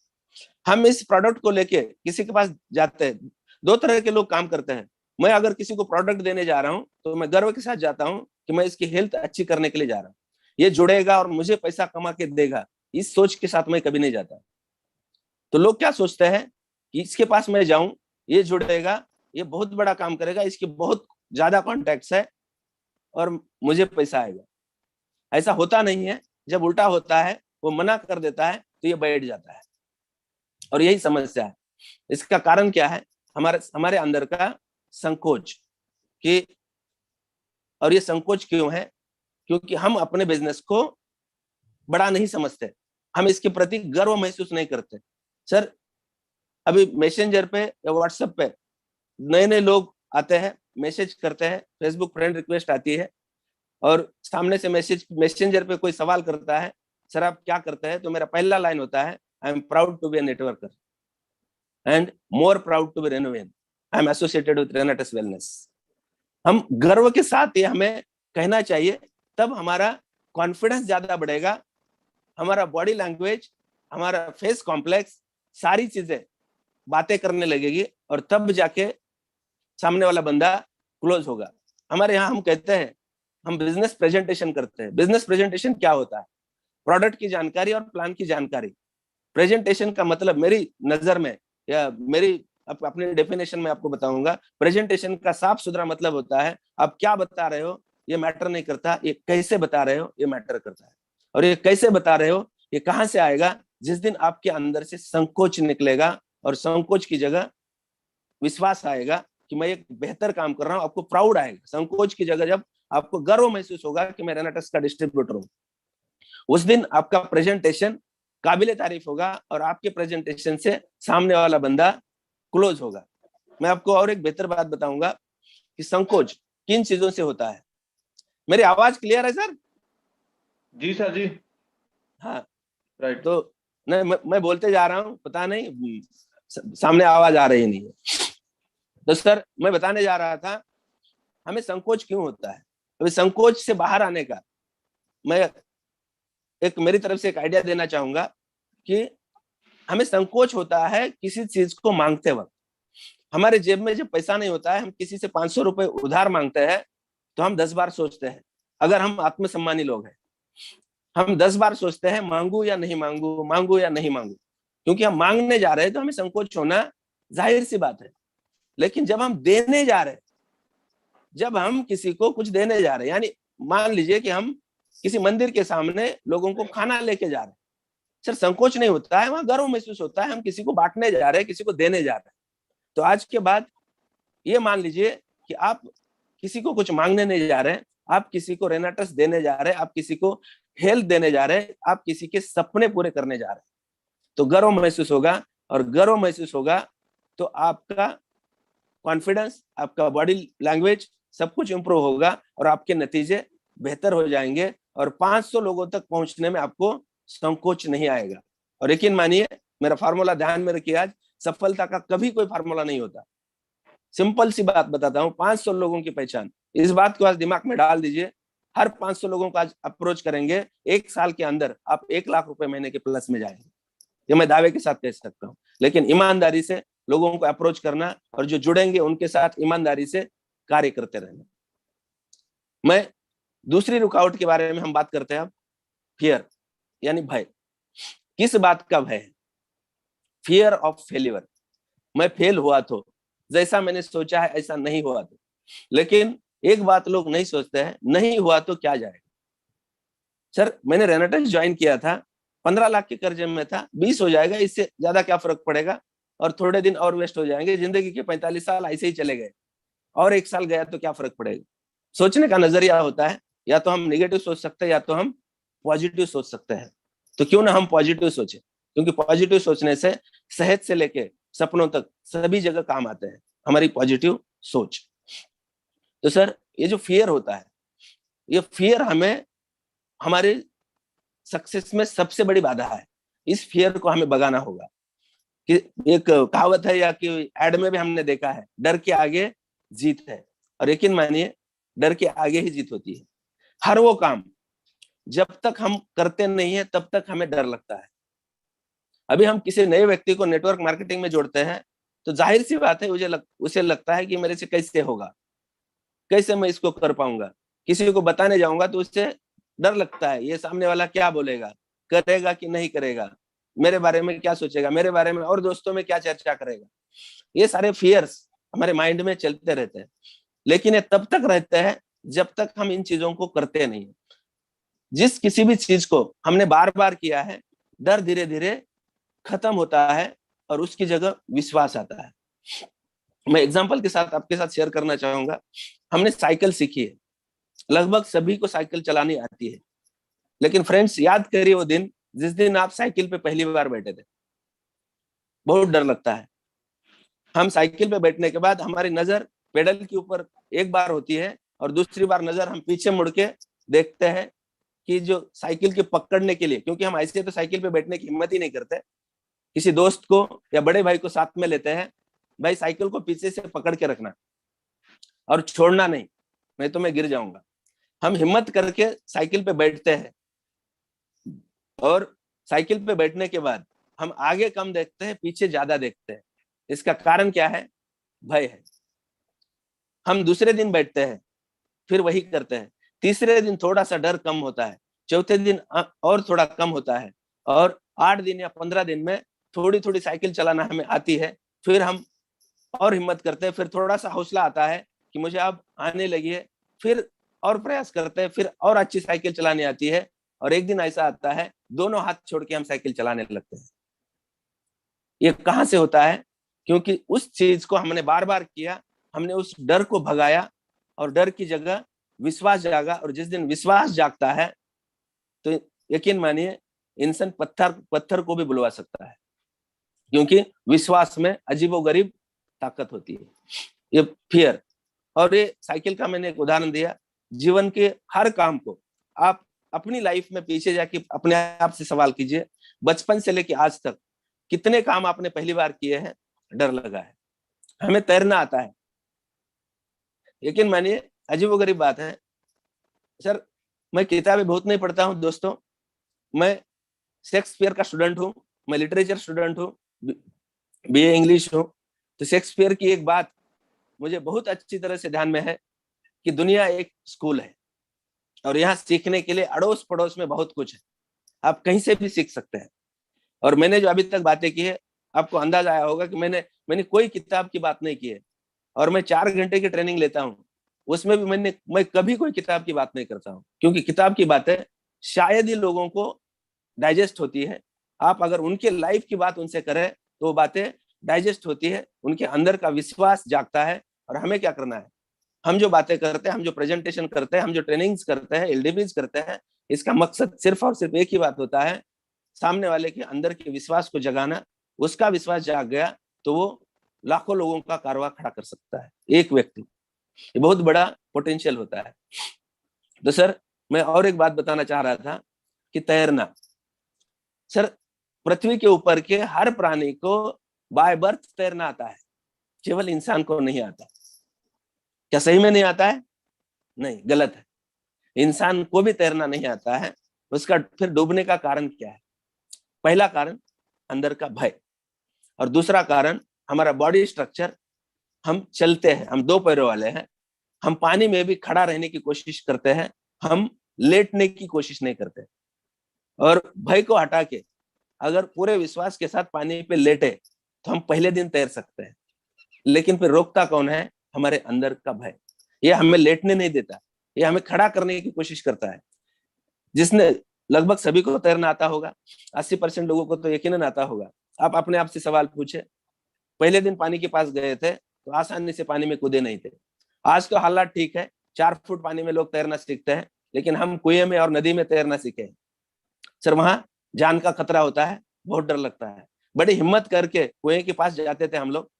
हम इस प्रोडक्ट को लेके किसी के पास जाते हैं, 2 तरह के लोग काम करते हैं। मैं अगर किसी को प्रोडक्ट देने जा रहा हूं तो मैं गर्व के साथ जाता हूं कि मैं इसकी हेल्थ अच्छी करने के लिए जा रहा हूं, ये जुड़ेगा और मुझे पैसा कमा के देगा, इस सोच के साथ मैं कभी नहीं जाता। तो लोग क्या सोचते हैं कि इसके पास मैं जाऊं, ये जुड़ेगा, ये बहुत बड़ा काम करेगा, इसके बहुत ज्यादा कॉन्टैक्ट्स है और मुझे पैसा आएगा। ऐसा होता नहीं है। जब उल्टा होता है, वो मना कर देता है तो ये बैठ जाता है, और यही समस्या है। इसका कारण क्या है? हमारे अंदर का संकोच। कि और ये संकोच क्यों है? क्योंकि हम अपने बिजनेस को बड़ा नहीं समझते, हम इसके प्रति गर्व महसूस नहीं करते। सर अभी मैसेंजर पे या व्हाट्सएप पे नए नए लोग आते हैं, मैसेज करते हैं, फेसबुक फ्रेंड रिक्वेस्ट आती है, और सामने से मैसेंजर पे कोई सवाल करता है, सर आप क्या करते हैं? तो मेरा पहला लाइन होता है, I am proud to be a networker and more proud to be Renovian, I am associated with Renatus Wellness. हम गर्व के साथ ये हमें कहना चाहिए, तब हमारा कॉन्फिडेंस ज्यादा बढ़ेगा, हमारा बॉडी लैंग्वेज, हमारा फेस कॉम्प्लेक्स, सारी चीजें बातें करने लगेगी, और तब जाके सामने वाला बंदा क्लोज होगा। हमारे यहाँ हम कहते हैं, हम बिजनेस प्रेजेंटेशन करते हैं। बिजनेस प्रेजेंटेशन क्या होता है? प्रोडक्ट की जानकारी और प्लान की जानकारी। प्रेजेंटेशन का मतलब मेरी नजर में, या मेरी अपने डेफिनेशन में आपको बताऊंगा, प्रेजेंटेशन का साफ सुथरा मतलब होता है, आप क्या बता रहे हो ये मैटर नहीं करता, ये कैसे बता रहे हो ये मैटर करता है। और ये कैसे बता रहे हो ये कहां से आएगा? जिस दिन आपके अंदर से संकोच निकलेगा और संकोच की जगह विश्वास आएगा कि मैं एक बेहतर काम कर रहा हूं, आपको प्राउड आएगा। संकोच की जगह जब आपको गर्व महसूस होगा कि मैं रेनाटस का डिस्ट्रीब्यूटर हूं, उस दिन आपका प्रेजेंटेशन काबिले तारीफ होगा, और आपके प्रेजेंटेशन से सामने वाला बंदा क्लोज होगा। मैं आपको और एक बेहतर बात बताऊंगा कि संकोच किन चीजों से होता है। मेरी आवाज क्लियर है सर? जी सर जी। हाँ राइट। तो नहीं, मैं बोलते जा रहा हूँ, पता नहीं सामने आवाज आ रही नहीं है। तो सर मैं बताने जा रहा था, हमें संकोच क्यों होता है। अभी संकोच से बाहर आने का मैं मेरी तरफ से एक आइडिया देना चाहूंगा कि हमें संकोच होता है किसी चीज को मांगते वक्त। हमारे जेब में जब पैसा नहीं होता है, हम किसी से 500 रुपए उधार मांगते हैं तो हम 10 बार सोचते हैं। अगर हम आत्मसम्मानी लोग हैं, हम 10 बार सोचते हैं मांगू या नहीं मांगू, मांगू या नहीं मांगू, क्योंकि हम मांगने जा रहे हैं तो हमें संकोच होना जाहिर सी बात है। लेकिन जब हम देने जा रहे हैं, जब हम किसी को कुछ देने जा रहे हैं, यानी मान लीजिए कि हम किसी मंदिर के सामने लोगों को खाना लेके जा रहे हैं, सर संकोच नहीं होता है, वहां गर्व महसूस होता है, हम किसी को बांटने जा रहे हैं, किसी को देने जा रहे हैं। तो आज के बाद ये मान लीजिए कि आप किसी को कुछ मांगने नहीं जा रहे हैं, आप किसी को रेनाटस देने जा रहे हैं, आप किसी को हेल्थ देने जा रहे हैं, आप किसी के सपने पूरे करने जा रहे हैं, तो गर्व महसूस होगा, और गर्व महसूस होगा तो आपका कॉन्फिडेंस, आपका बॉडी लैंग्वेज सब कुछ इंप्रूव होगा और आपके नतीजे बेहतर हो जाएंगे, और 500 लोगों तक पहुंचने में आपको संकोच नहीं आएगा। और यकीन मानिए, मेरा फार्मूला ध्यान में रखिए, आज सफलता का कभी कोई फार्मूला नहीं होता। सिंपल सी बात बताता हूँ, 500 लोगों की पहचान, इस बात को आज दिमाग में डाल दीजिए। हर 500 लोगों को आज अप्रोच करेंगे, 1 साल के अंदर आप 1 लाख रुपए महीने के प्लस में जाएंगे, ये मैं दावे के साथ कह सकता हूँ। लेकिन ईमानदारी से लोगों को अप्रोच करना, और जो जुड़ेंगे उनके साथ ईमानदारी से कार्य करते रहना। मैं दूसरी रुकावट के बारे में हम बात करते हैं अब, फियर यानी भय। किस बात का भय है? Fear of failure. मैं फेल हुआ तो, जैसा मैंने सोचा है ऐसा नहीं हुआ तो। लेकिन एक बात लोग नहीं सोचते हैं, नहीं हुआ तो क्या जाएगा। सर मैंने रेनेटेस ज्वाइन किया था, 15 लाख के कर्जे में था, 20 हो जाएगा, इससे ज्यादा क्या फर्क पड़ेगा, और थोड़े दिन और वेस्ट हो जाएंगे, जिंदगी के 45 साल ऐसे ही चले गए, और 1 साल गया तो क्या फर्क पड़ेगा। सोचने का नजरिया होता है, या तो हम निगेटिव सोच सकते हैं या तो हम पॉजिटिव सोच सकते हैं। तो क्यों ना हम पॉजिटिव सोचें, क्योंकि पॉजिटिव सोचने से सेहत से लेके सपनों तक सभी जगह काम आते हैं हमारी पॉजिटिव सोच। तो सर ये जो फियर होता है, ये फियर हमें हमारे सक्सेस में सबसे बड़ी बाधा है। इस फियर को हमें भगाना होगा। कि एक कहावत है, या कि एड में भी हमने देखा है, डर के आगे जीत है। और यकीन मानिए, डर के आगे ही जीत होती है। हर वो काम जब तक हम करते नहीं है तब तक हमें डर लगता है। अभी हम किसी नए व्यक्ति को नेटवर्क मार्केटिंग में जोड़ते हैं तो जाहिर सी बात है उसे लगता है कि मेरे से कैसे होगा, कैसे मैं इसको कर पाऊंगा। किसी को बताने जाऊंगा तो उससे डर लगता है, ये सामने वाला क्या बोलेगा, करेगा कि नहीं करेगा, मेरे बारे में क्या सोचेगा, मेरे बारे में और दोस्तों में क्या चर्चा करेगा। ये सारे फियर्स हमारे माइंड में चलते रहते हैं। लेकिन ये तब तक रहते हैं जब तक हम इन चीजों को करते नहीं। जिस किसी भी चीज को हमने बार बार किया है, डर धीरे धीरे खत्म होता है और उसकी जगह विश्वास आता है। मैं एग्जांपल के साथ आपके साथ शेयर करना चाहूंगा। हमने साइकिल सीखी है, लगभग सभी को साइकिल चलानी आती है। लेकिन फ्रेंड्स, याद करिए वो दिन जिस दिन आप साइकिल पे पहली बार बैठे थे। बहुत डर लगता है। हम साइकिल पे बैठने के बाद हमारी नजर पेडल के ऊपर एक बार होती है, और दूसरी बार नजर हम पीछे मुड़ के देखते हैं कि जो साइकिल के पकड़ने के लिए, क्योंकि हम ऐसे तो साइकिल पे बैठने की हिम्मत ही नहीं करते, किसी दोस्त को या बड़े भाई को साथ में लेते हैं, भाई साइकिल को पीछे से पकड़ के रखना और छोड़ना नहीं, नहीं तो मैं गिर जाऊंगा। हम हिम्मत करके साइकिल पे बैठते हैं, और साइकिल पे बैठने के बाद हम आगे कम देखते हैं, पीछे ज्यादा देखते हैं। इसका कारण क्या है? भय है। हम दूसरे दिन बैठते हैं, फिर वही करते हैं। तीसरे दिन थोड़ा सा डर कम होता है, चौथे दिन और थोड़ा कम होता है, और 8 दिन या 15 दिन में थोड़ी थोड़ी साइकिल चलाना हमें आती है। फिर हम और हिम्मत करते हैं, फिर थोड़ा सा हौसला आता है कि मुझे अब आने लगी है, फिर और प्रयास करते हैं, फिर और अच्छी साइकिल चलाने आती है, और एक दिन ऐसा आता है दोनों हाथ छोड़ के हम साइकिल चलाने लगते हैं। ये कहां से होता है? क्योंकि उस चीज को हमने बार बार किया, हमने उस डर को भगाया, और डर की जगह विश्वास जागा। और जिस दिन विश्वास जागता है तो यकीन मानिए, इंसान पत्थर को भी बुलवा सकता है, क्योंकि विश्वास में अजीबोगरीब ताकत होती है। ये फियर और ये साइकिल का मैंने एक उदाहरण दिया। जीवन के हर काम को आप अपनी लाइफ में पीछे जाके अपने आप से सवाल कीजिए, बचपन से लेके आज तक कितने काम आपने पहली बार किए हैं, डर लगा है। हमें तैरना आता है, यकीन मानिए अजीबोगरीब बात है। सर मैं किताबें बहुत नहीं पढ़ता हूँ दोस्तों, मैं शेक्सपियर का स्टूडेंट हूँ, मैं लिटरेचर स्टूडेंट हूँ, बीए इंग्लिश हूँ। तो शेक्सपियर की एक बात मुझे बहुत अच्छी तरह से ध्यान में है कि दुनिया एक स्कूल है, और यहाँ सीखने के लिए अड़ोस पड़ोस में बहुत कुछ है, आप कहीं से भी सीख सकते हैं। और मैंने जो अभी तक बातें की है, आपको अंदाजा आया होगा कि मैंने कोई किताब की बात नहीं की है, और मैं 4 घंटे की ट्रेनिंग लेता हूँ, उसमें भी मैं कभी कोई किताब की बात नहीं करता हूँ, क्योंकि किताब की बातें शायद ही लोगों को डाइजेस्ट होती है। आप अगर उनके लाइफ की बात उनसे करें तो वो बातें डाइजेस्ट होती है, उनके अंदर का विश्वास जागता है, और हमें क्या करना है, हम जो बातें करते हैं, हम जो प्रेजेंटेशन करते हैं, हम जो ट्रेनिंग्स करते हैं, एलडीबीज करते हैं, इसका मकसद सिर्फ और सिर्फ एक ही बात होता है, सामने वाले के अंदर के विश्वास को जगाना। उसका विश्वास जाग गया तो वो लाखों लोगों का कारवां खड़ा कर सकता है, एक व्यक्ति। ये बहुत बड़ा पोटेंशियल होता है। तो सर मैं और एक बात बताना चाह रहा था कि तैरना, सर पृथ्वी के ऊपर के हर प्राणी को बाय बर्थ तैरना आता है, केवल इंसान को नहीं आता। क्या सही में नहीं आता है? नहीं, गलत है। इंसान को भी तैरना नहीं आता है। उसका फिर डूबने का कारण क्या है? पहला कारण अंदर का भय, और दूसरा कारण हमारा बॉडी स्ट्रक्चर। हम चलते हैं, हम दो पैरों वाले हैं, हम पानी में भी खड़ा रहने की कोशिश करते हैं, हम लेटने की कोशिश नहीं करते। और भय को हटा के अगर पूरे विश्वास के साथ पानी पे लेटे तो हम पहले दिन तैर सकते हैं। लेकिन फिर रोकता कौन है? हमारे अंदर का भय। ये हमें लेटने नहीं देता, ये हमें खड़ा करने की कोशिश करता है। जिसने, लगभग सभी को तैरना आता होगा, 80% लोगों को तो यकीनन आता होगा। आप अपने आप से सवाल पूछे, पहले दिन पानी के पास गए थे तो आसानी से पानी में कूदे नहीं थे। आज तो हालात ठीक है, 4 फुट पानी में लोग तैरना सीखते हैं, लेकिन हम कुएं में और नदी में तैरना सीखे सर, वहां जान का खतरा होता है, बहुत डर लगता है। बड़ी हिम्मत करके कुएं के पास जाते थे हम लोग,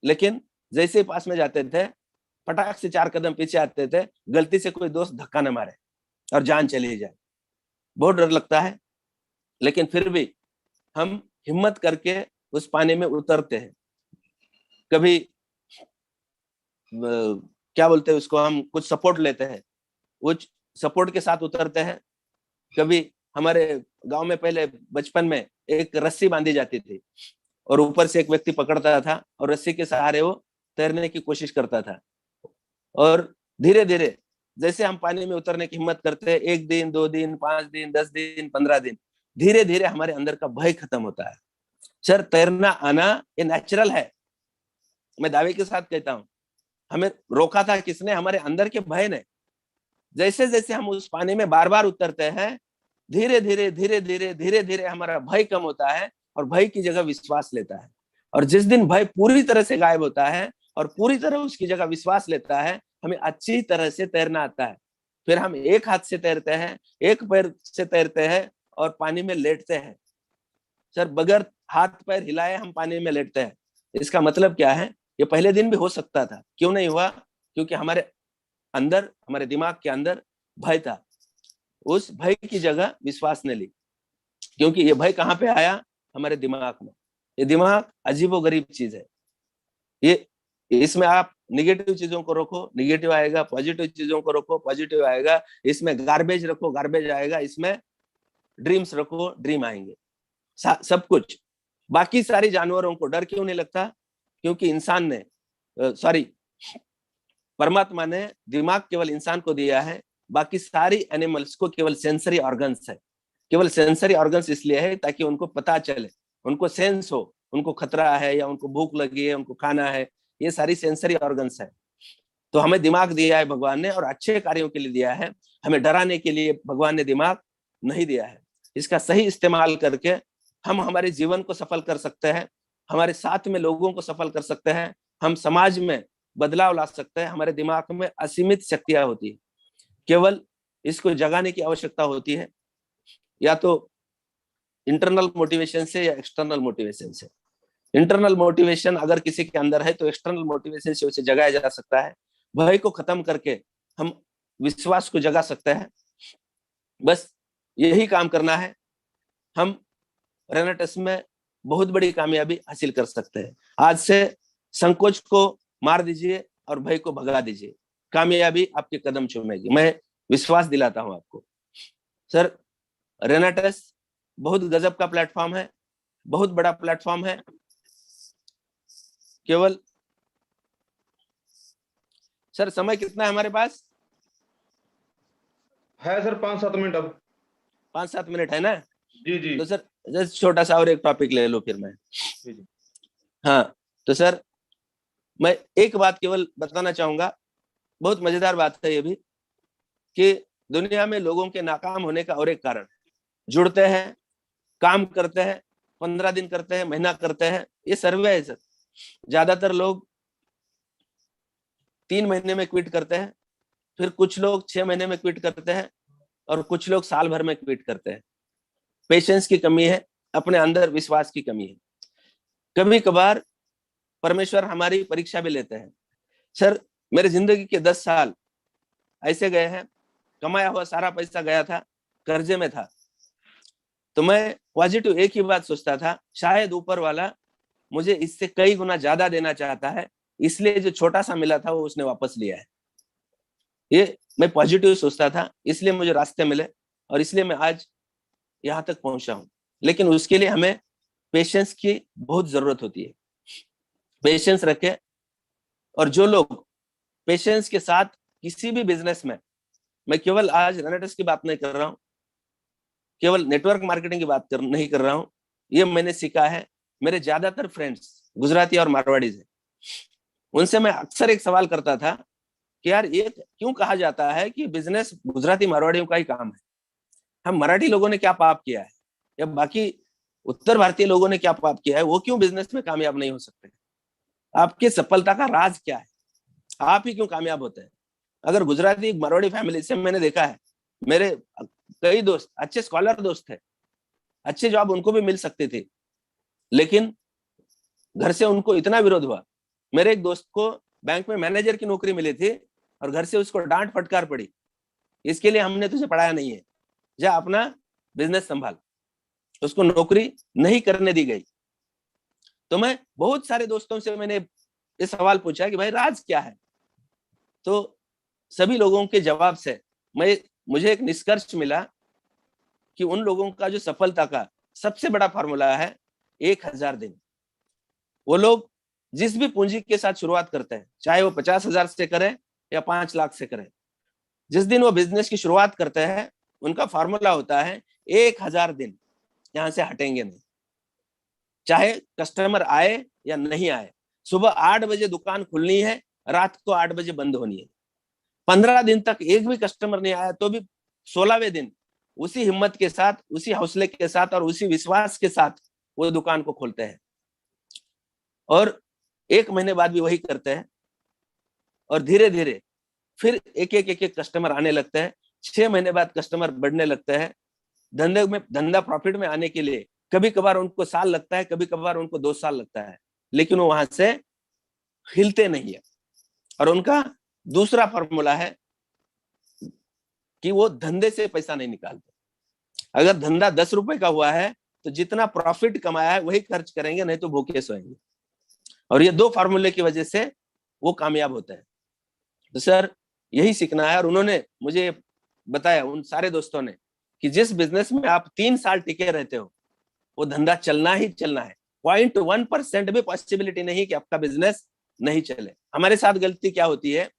लेकिन जैसे ही पास में जाते थे, फटाक से 4 कदम पीछे आते थे, गलती से कोई दोस्त धक्का न मारे और जान चली जाए। बहुत डर लगता है, लेकिन फिर भी हम हिम्मत करके उस पानी में उतरते हैं। कभी क्या बोलते हैं उसको, हम कुछ सपोर्ट लेते हैं, कुछ सपोर्ट के साथ उतरते हैं। कभी हमारे गांव में पहले बचपन में एक रस्सी बांधी जाती थी और ऊपर से एक व्यक्ति पकड़ता था और रस्सी के सहारे वो तैरने की कोशिश करता था। और धीरे धीरे जैसे हम पानी में उतरने की हिम्मत करते हैं, 1 दिन, 2 दिन, 5 दिन, 10 दिन, 15 दिन, धीरे धीरे हमारे अंदर का भय खत्म होता है। सर तैरना आना ये नेचुरल है, मैं दावे के साथ कहता हूं। हमें रोका था किसने? हमारे अंदर के भय ने। जैसे जैसे हम उस पानी में बार बार उतरते हैं, धीरे धीरे धीरे धीरे धीरे धीरे हमारा भय कम होता है और भय की जगह विश्वास लेता है। और जिस दिन भय पूरी तरह से गायब होता है और पूरी तरह उसकी जगह विश्वास लेता है, हमें अच्छी तरह से तैरना आता है। फिर हम एक हाथ से तैरते हैं, एक पैर से तैरते हैं और पानी में लेटते हैं। सर बगैर हाथ पैर हिलाए हम पानी में लेटते हैं। इसका मतलब क्या है? ये पहले दिन भी हो सकता था, क्यों नहीं हुआ? क्योंकि हमारे अंदर, हमारे दिमाग के अंदर भय था। उस भय की जगह विश्वास ने ली। क्योंकि ये भय कहाँ पे आया? हमारे दिमाग में। ये दिमाग अजीबोगरीब चीज है। ये, इसमें आप निगेटिव चीजों को रखो, निगेटिव आएगा, पॉजिटिव चीजों को रखो, पॉजिटिव आएगा। इसमें गार्बेज रखो, गार्बेज आएगा। इसमें ड्रीम्स रखो, ड्रीम आएंगे। सब कुछ। बाकी सारी जानवरों को डर क्यों नहीं लगता? क्योंकि इंसान ने, सॉरी, परमात्मा ने दिमाग केवल इंसान को दिया है, बाकी सारी एनिमल्स को केवल सेंसरी ऑर्गन्स है। केवल सेंसरी ऑर्गन्स इसलिए है ताकि उनको पता चले, उनको सेंस हो, उनको खतरा है या उनको भूख लगी है, उनको खाना है। ये सारी सेंसरी ऑर्गन्स है। तो हमें दिमाग दिया है भगवान ने, और अच्छे कार्यों के लिए दिया है। हमें डराने के लिए भगवान ने दिमाग नहीं दिया है। इसका सही इस्तेमाल करके हम हमारे जीवन को सफल कर सकते हैं, हमारे साथ में लोगों को सफल कर सकते हैं, हम समाज में बदलाव ला सकते हैं। हमारे दिमाग में असीमित शक्तियां होती है, केवल इसको जगाने की आवश्यकता होती है, या तो इंटरनल मोटिवेशन से या एक्सटर्नल मोटिवेशन से। इंटरनल मोटिवेशन अगर किसी के अंदर है तो एक्सटर्नल मोटिवेशन से उसे जगाया जा सकता है। भय को खत्म करके हम विश्वास को जगा सकते हैं। बस यही काम करना है। हम रैना टेस्ट में बहुत बड़ी कामयाबी हासिल कर सकते हैं। आज से संकोच को मार दीजिए और भय को भगा दीजिए, कामयाबी आपके कदम चूमेगी। मैं विश्वास दिलाता हूं आपको। सर रैना टेस्ट बहुत गजब का प्लेटफॉर्म है, बहुत बड़ा प्लेटफॉर्म है। केवल सर समय कितना है हमारे पास? है सर 5-7 मिनट अब। 5-7 मिनट है ना? जी जी तो सर जस्ट छोटा सा और एक टॉपिक ले लो फिर मैं। जी जी। हाँ, तो सर मैं एक बात केवल बताना चाहूंगा, बहुत मजेदार बात है ये भी, कि दुनिया में लोगों के नाकाम होने का और एक कारण, जुड़ते हैं, काम करते हैं, 15 दिन करते हैं, महीना करते हैं, ये सर्वे है सर। ज्यादातर लोग 3 महीने में क्विट करते हैं, फिर कुछ लोग 6 महीने में क्विट करते हैं और कुछ लोग साल भर में क्विट करते हैं। पेशेंस की कमी है, अपने अंदर विश्वास की कमी है। कभी कभार परमेश्वर हमारी परीक्षा भी लेते हैं। सर, मेरे जिंदगी के 10 साल ऐसे गए हैं, कमाया हुआ सारा पैसा गया था, कर्जे में था, तो मैं पॉजिटिव एक ही बात सोचता था, शायद ऊपर वाला मुझे इससे कई गुना ज्यादा देना चाहता है, इसलिए जो छोटा सा मिला था वो उसने वापस लिया है। ये मैं पॉजिटिव सोचता था, इसलिए मुझे रास्ते मिले और इसलिए मैं आज यहाँ तक पहुंचा हूँ। लेकिन उसके लिए हमें पेशेंस की बहुत जरूरत होती है। पेशेंस रखे, और जो लोग पेशेंस के साथ किसी भी बिजनेस में, मैं केवल आज रनटस की बात नहीं कर रहा हूँ, केवल नेटवर्क मार्केटिंग की बात नहीं कर रहा हूँ, ये मैंने सीखा है। मेरे ज्यादातर फ्रेंड्स गुजराती और मारवाड़ीज है, उनसे मैं अक्सर एक सवाल करता था कि यार ये क्यों कहा जाता है कि बिजनेस गुजराती मारवाड़ियों का ही काम है, हम मराठी लोगों ने क्या पाप किया है या बाकी उत्तर भारतीय लोगों ने क्या पाप किया है, वो क्यों बिजनेस में कामयाब नहीं हो सकते? आपकी सफलता का राज क्या है? आप ही क्यों कामयाब होते हैं? अगर गुजराती मारवाड़ी फैमिली से मैंने देखा है, मेरे कई दोस्त अच्छे स्कॉलर दोस्त थे, अच्छे जॉब उनको भी मिल सकती थी, लेकिन घर से उनको इतना विरोध हुआ। मेरे एक दोस्त को बैंक में मैनेजर की नौकरी मिली थी और घर से उसको डांट फटकार पड़ी, इसके लिए हमने तुझे पढ़ाया नहीं है, जा अपना बिजनेस संभाल। उसको नौकरी नहीं करने दी गई। तो मैं बहुत सारे दोस्तों से मैंने ये सवाल पूछा कि भाई राज क्या है, तो सभी लोगों के जवाब से मुझे एक निष्कर्ष मिला कि उन लोगों का जो सफलता का सबसे बड़ा फार्मूला है 1000 दिन। वो लोग जिस भी पूंजी के साथ शुरुआत करते हैं, चाहे वो 50,000 से करें या 5 लाख से करें, जिस दिन वो बिजनेस की शुरुआत करते हैं, उनका फार्मूला होता है 1000 दिन यहां से हटेंगे नहीं, चाहे कस्टमर आए या नहीं आए। सुबह 8 बजे दुकान खुलनी है, रात को 8 बजे बंद होनी है। 15 दिन तक एक भी कस्टमर नहीं आया तो भी 16वें दिन उसी हिम्मत के साथ, उसी हौसले के साथ और उसी विश्वास के साथ वो दुकान को खोलते हैं, और 1 महीने बाद भी वही करते हैं, और धीरे धीरे फिर एक कस्टमर आने लगते हैं। 6 महीने बाद कस्टमर बढ़ने लगते हैं। धंधा प्रॉफिट में आने के लिए कभी कभार उनको साल लगता है, कभी कभार उनको 2 साल लगता है, लेकिन वो वहां से हिलते नहीं है। और उनका दूसरा फॉर्मूला है कि वो धंधे से पैसा नहीं निकालते। अगर धंधा 10 रुपए का हुआ है तो जितना प्रॉफिट कमाया है वही खर्च करेंगे, नहीं तो भूखे सोएंगे। और ये 2 फार्मूले की वजह से वो कामयाब होते हैं। तो सर, यही सीखना है। और उन्होंने मुझे बताया, उन सारे दोस्तों ने, कि जिस बिजनेस में आप 3 साल टिके रहते हो वो धंधा चलना ही चलना है। 0.1% भी पॉसिबिलिटी नहीं कि आपका बिजनेस नहीं चले। हमारे साथ गलती क्या होती है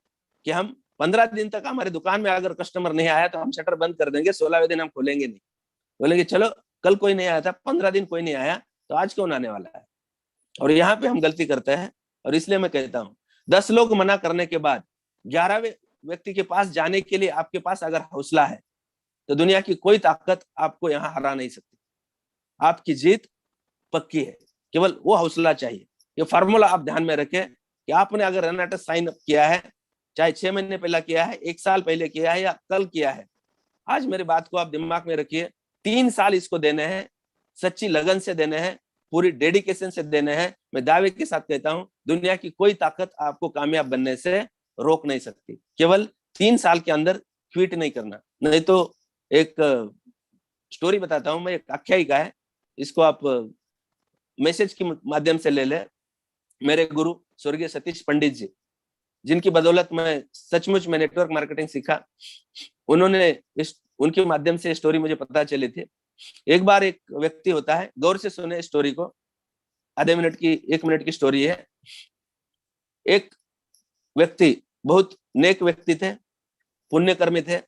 कि हम 15 दिन तक हमारे दुकान में अगर कस्टमर नहीं आया तो हम शटर बंद कर देंगे, 16वें दिन हम खोलेंगे नहीं। बोलेंगे चलो कल कोई नहीं आया था, 15 दिन कोई नहीं आया, तो आज कौन आने वाला है? और यहाँ पे हम गलती करते हैं। और इसलिए मैं कहता हूँ, 10 लोग मना करने के बाद 11वें व्यक्ति के पास जाने के लिए आपके पास अगर हौसला है तो दुनिया की कोई ताकत आपको यहाँ हरा नहीं सकती। आपकी जीत पक्की है, केवल वो हौसला चाहिए। ये फार्मूला आप ध्यान में रखें कि आपने अगर रनटस साइन अप किया है, चाहे 6 महीने पहले किया है, 1 साल पहले किया है या कल किया है, आज मेरी बात को आप दिमाग में रखिए। 3 साल इसको देने हैं, सच्ची लगन से देने हैं, पूरी डेडिकेशन से देने हैं। मैं दावे के साथ कहता हूं, दुनिया की कोई ताकत आपको कामयाब बनने से रोक नहीं सकती। केवल 3 साल के अंदर क्विट नहीं करना। नहीं तो एक स्टोरी बताता हूं मैं, एक आख्यायिका है, इसको आप मैसेज के माध्यम से ले ले। मेरे गुरु स्वर्गीय सतीश पंडित जी, जिनकी बदौलत मैं सचमुच में नेटवर्क मार्केटिंग सीखा, उनके माध्यम से स्टोरी मुझे पता चली थी। एक बार एक व्यक्ति होता है, गौर से सुने स्टोरी को, आधे मिनट की 1 मिनट की स्टोरी है। एक व्यक्ति बहुत नेक व्यक्ति थे, पुण्यकर्मी थे,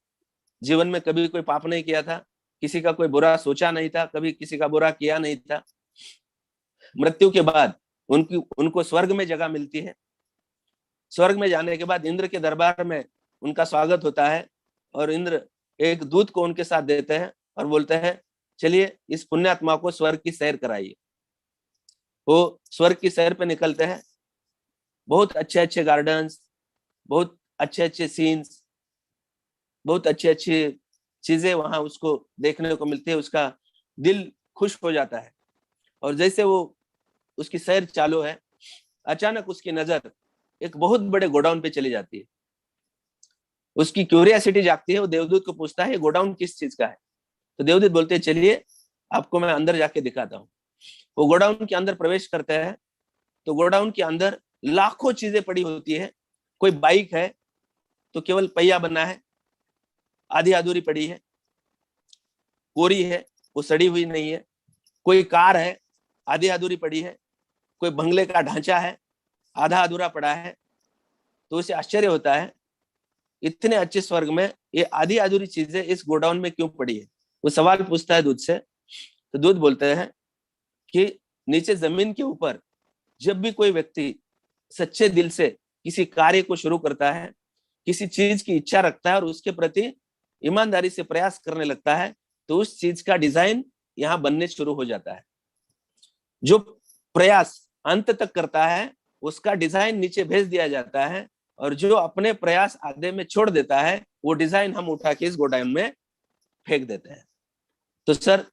जीवन में कभी कोई पाप नहीं किया था, किसी का कोई बुरा सोचा नहीं था, कभी किसी का बुरा किया नहीं था। मृत्यु के बाद उनको स्वर्ग में जगह मिलती है। स्वर्ग में जाने के बाद इंद्र के दरबार में उनका स्वागत होता है, और इंद्र एक दूत को उनके साथ देते हैं और बोलते हैं चलिए इस पुण्यात्मा को स्वर्ग की सैर कराइए। वो स्वर्ग की सैर पे निकलते हैं। बहुत अच्छे अच्छे गार्डन्स, बहुत अच्छे अच्छे सीन्स, बहुत अच्छी अच्छी चीजें वहां उसको देखने को मिलती है, उसका दिल खुश हो जाता है। और जैसे वो उसकी सैर चालू है, अचानक उसकी नजर एक बहुत बड़े गोडाउन पे चली जाती है। उसकी क्यूरियोसिटी जागती है, वो देवदूत को पूछता है गोडाउन किस चीज का है। तो देवदूत बोलते हैं चलिए आपको मैं अंदर जाके दिखाता हूँ। वो गोडाउन के अंदर प्रवेश करते हैं तो गोडाउन के अंदर लाखों चीजें पड़ी होती है। कोई बाइक है तो केवल पहिया बना है, आधी अधूरी पड़ी है, कोरी है, वो सड़ी हुई नहीं है। कोई कार है, आधी अधूरी पड़ी है। कोई बंगले का ढांचा है, आधा अधूरा पड़ा है। तो उसे आश्चर्य होता है इतने अच्छे स्वर्ग में ये आधी अधूरी चीजें इस गोडाउन में क्यों पड़ी है। वो सवाल पूछता है दूध से। तो दूध बोलते हैं कि नीचे जमीन के ऊपर जब भी कोई व्यक्ति सच्चे दिल से किसी कार्य को शुरू करता है, किसी चीज की इच्छा रखता है और उसके प्रति ईमानदारी से प्रयास करने लगता है, तो उस चीज का डिजाइन यहाँ बनने शुरू हो जाता है। जो प्रयास अंत तक करता है उसका डिजाइन नीचे भेज दिया जाता है, और जो अपने प्रयास आधे में छोड़ देता है वो डिजाइन हम उठा के इस गोडाउन में फेंक देते हैं। तो सर,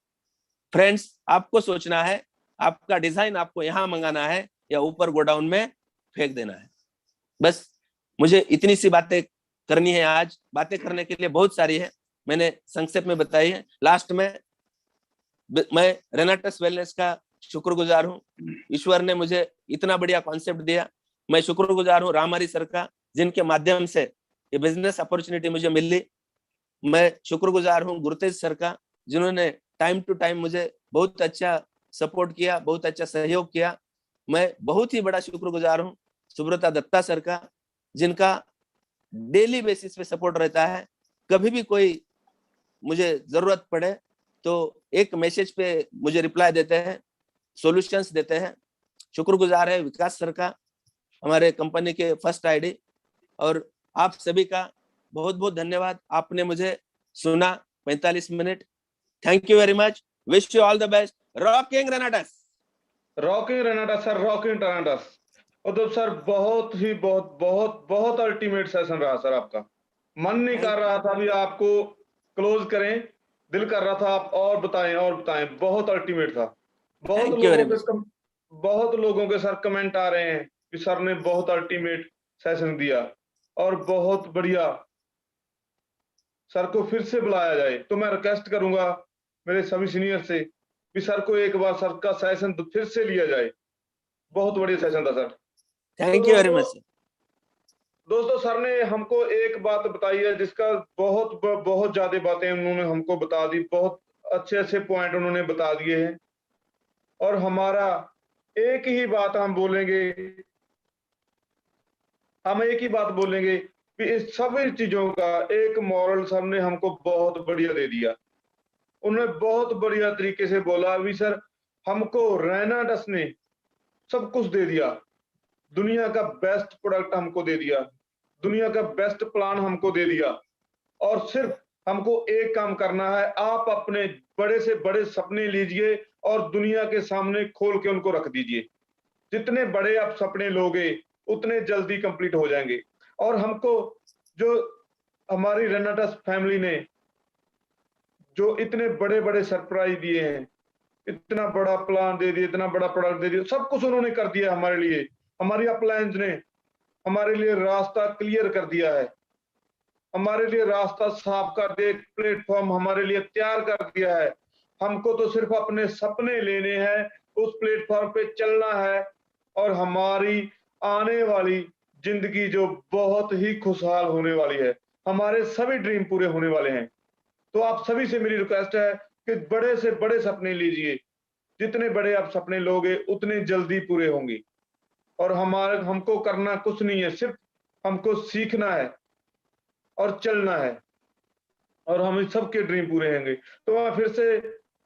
फ्रेंड्स, आपको सोचना है आपका डिजाइन आपको यहाँ मंगाना है या ऊपर गोडाउन में फेंक देना है। बस मुझे इतनी सी बातें करनी है। आज बातें करने के लिए बहुत सारी है, मैंने संक्षेप में बताई है। लास्ट में मैं रेनाटस वेलनेस का शुक्रगुजार हूँ। ईश्वर ने मुझे इतना बढ़िया कॉन्सेप्ट दिया। मैं शुक्रगुजार हूँ रामहरि सर का, जिनके माध्यम से ये बिजनेस अपॉर्चुनिटी मुझे मिली। मैं शुक्रगुजार हूँ गुरुतेज सर का, जिन्होंने टाइम टू टाइम मुझे बहुत अच्छा सपोर्ट किया, बहुत अच्छा सहयोग किया। मैं बहुत ही बड़ा शुक्रगुजार हूँ सुब्रता दत्ता सर का, जिनका डेली बेसिस पे सपोर्ट रहता है। कभी भी कोई मुझे जरूरत पड़े तो एक मैसेज पे मुझे रिप्लाई देते हैं, सॉल्यूशंस देते हैं। शुक्रगुजार है विकास सर का, हमारे कंपनी के फर्स्ट आईडी। और आप सभी का बहुत बहुत धन्यवाद, आपने मुझे सुना 45 minute. Thank you very much, wish you all the best. Rocking Renatus. Rocking Renatus sir, rocking Renatus. Uddhav sir, बहुत ही बहुत बहुत बहुत अल्टीमेट सेशन रहा सर आपका। मन नहीं कर रहा था अभी आपको क्लोज करें, दिल कर रहा था आप और बताएं और बताएं। बहुत अल्टीमेट था। Thank you very much. बहुत लोगों के सर कमेंट आ रहे हैं कि सर ने बहुत अल्टीमेट सेशन दिया और बहुत बढ़िया। सर को फिर से बुलाया जाए। तो मैं रिक्वेस्ट करूंगा मेरे सभी सीनियर से कि सर को एक बार सर का सेशन फिर से लिया जाए। बहुत बढ़िया सेशन था sir. Thank you very much. दोस्तों, सर ने हमको एक बात बताई है जिसका बहुत ज्यादा बातें उन्होंने हमको बता दी। बहुत अच्छे अच्छे पॉइंट उन्होंने बता दिए हैं। और हमारा एक ही बात हम बोलेंगे, हम एक ही बात बोलेंगे कि इस सभी चीजों का एक मॉरल सर ने हमको बहुत बढ़िया दे दिया। उन्होंने बहुत बढ़िया तरीके से बोला भी सर, हमको रेनाडस ने सब कुछ दे दिया। दुनिया का बेस्ट प्रोडक्ट हमको दे दिया, दुनिया का बेस्ट प्लान हमको दे दिया। और सिर्फ हमको एक काम करना है, आप अपने बड़े से बड़े सपने लीजिए और दुनिया के सामने खोल के उनको रख दीजिए। जितने बड़े आप सपने लोगे उतने जल्दी कंप्लीट हो जाएंगे। और हमको जो हमारी रेनाडस फैमिली ने जो इतने बड़े बड़े सरप्राइज दिए हैं, इतना बड़ा प्लान दे दिया, इतना बड़ा प्रोडक्ट दे दिया, सब कुछ उन्होंने कर दिया हमारे लिए। हमारी अपलायंस ने हमारे लिए रास्ता क्लियर कर दिया है, हमारे लिए रास्ता साफ कर दे, प्लेटफॉर्म हमारे लिए तैयार कर दिया है। हमको तो सिर्फ अपने सपने लेने हैं, उस प्लेटफॉर्म पे चलना है और हमारी आने वाली जिंदगी जो बहुत ही खुशहाल होने वाली है, हमारे सभी ड्रीम पूरे होने वाले हैं। तो आप सभी से मेरी रिक्वेस्ट है कि बड़े से बड़े सपने लीजिए। जितने बड़े आप सपने लोगे उतने जल्दी पूरे होंगे। और हमको करना कुछ नहीं है, सिर्फ हमको सीखना है और चलना है और हम सबके ड्रीम पूरे होंगे। तो मैं फिर से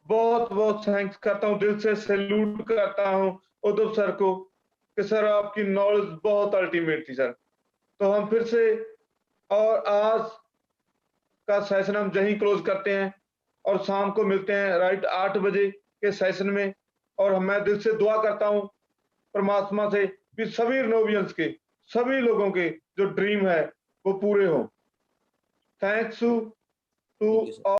बहुत बहुत थैंक्स करता हूँ, दिल से सैल्यूट करता हूँ उद्धव सर को कि सर आपकी नॉलेज बहुत अल्टीमेट थी सर। तो हम फिर से और आज का सेशन हम यहीं क्लोज करते हैं और शाम को मिलते हैं राइट 8 बजे के सेशन में। और मैं दिल से दुआ करता हूँ परमात्मा से कि सभी नोवियंस के, सभी लोगों के जो ड्रीम है वो पूरे हो। Thanks Thank you, sir. To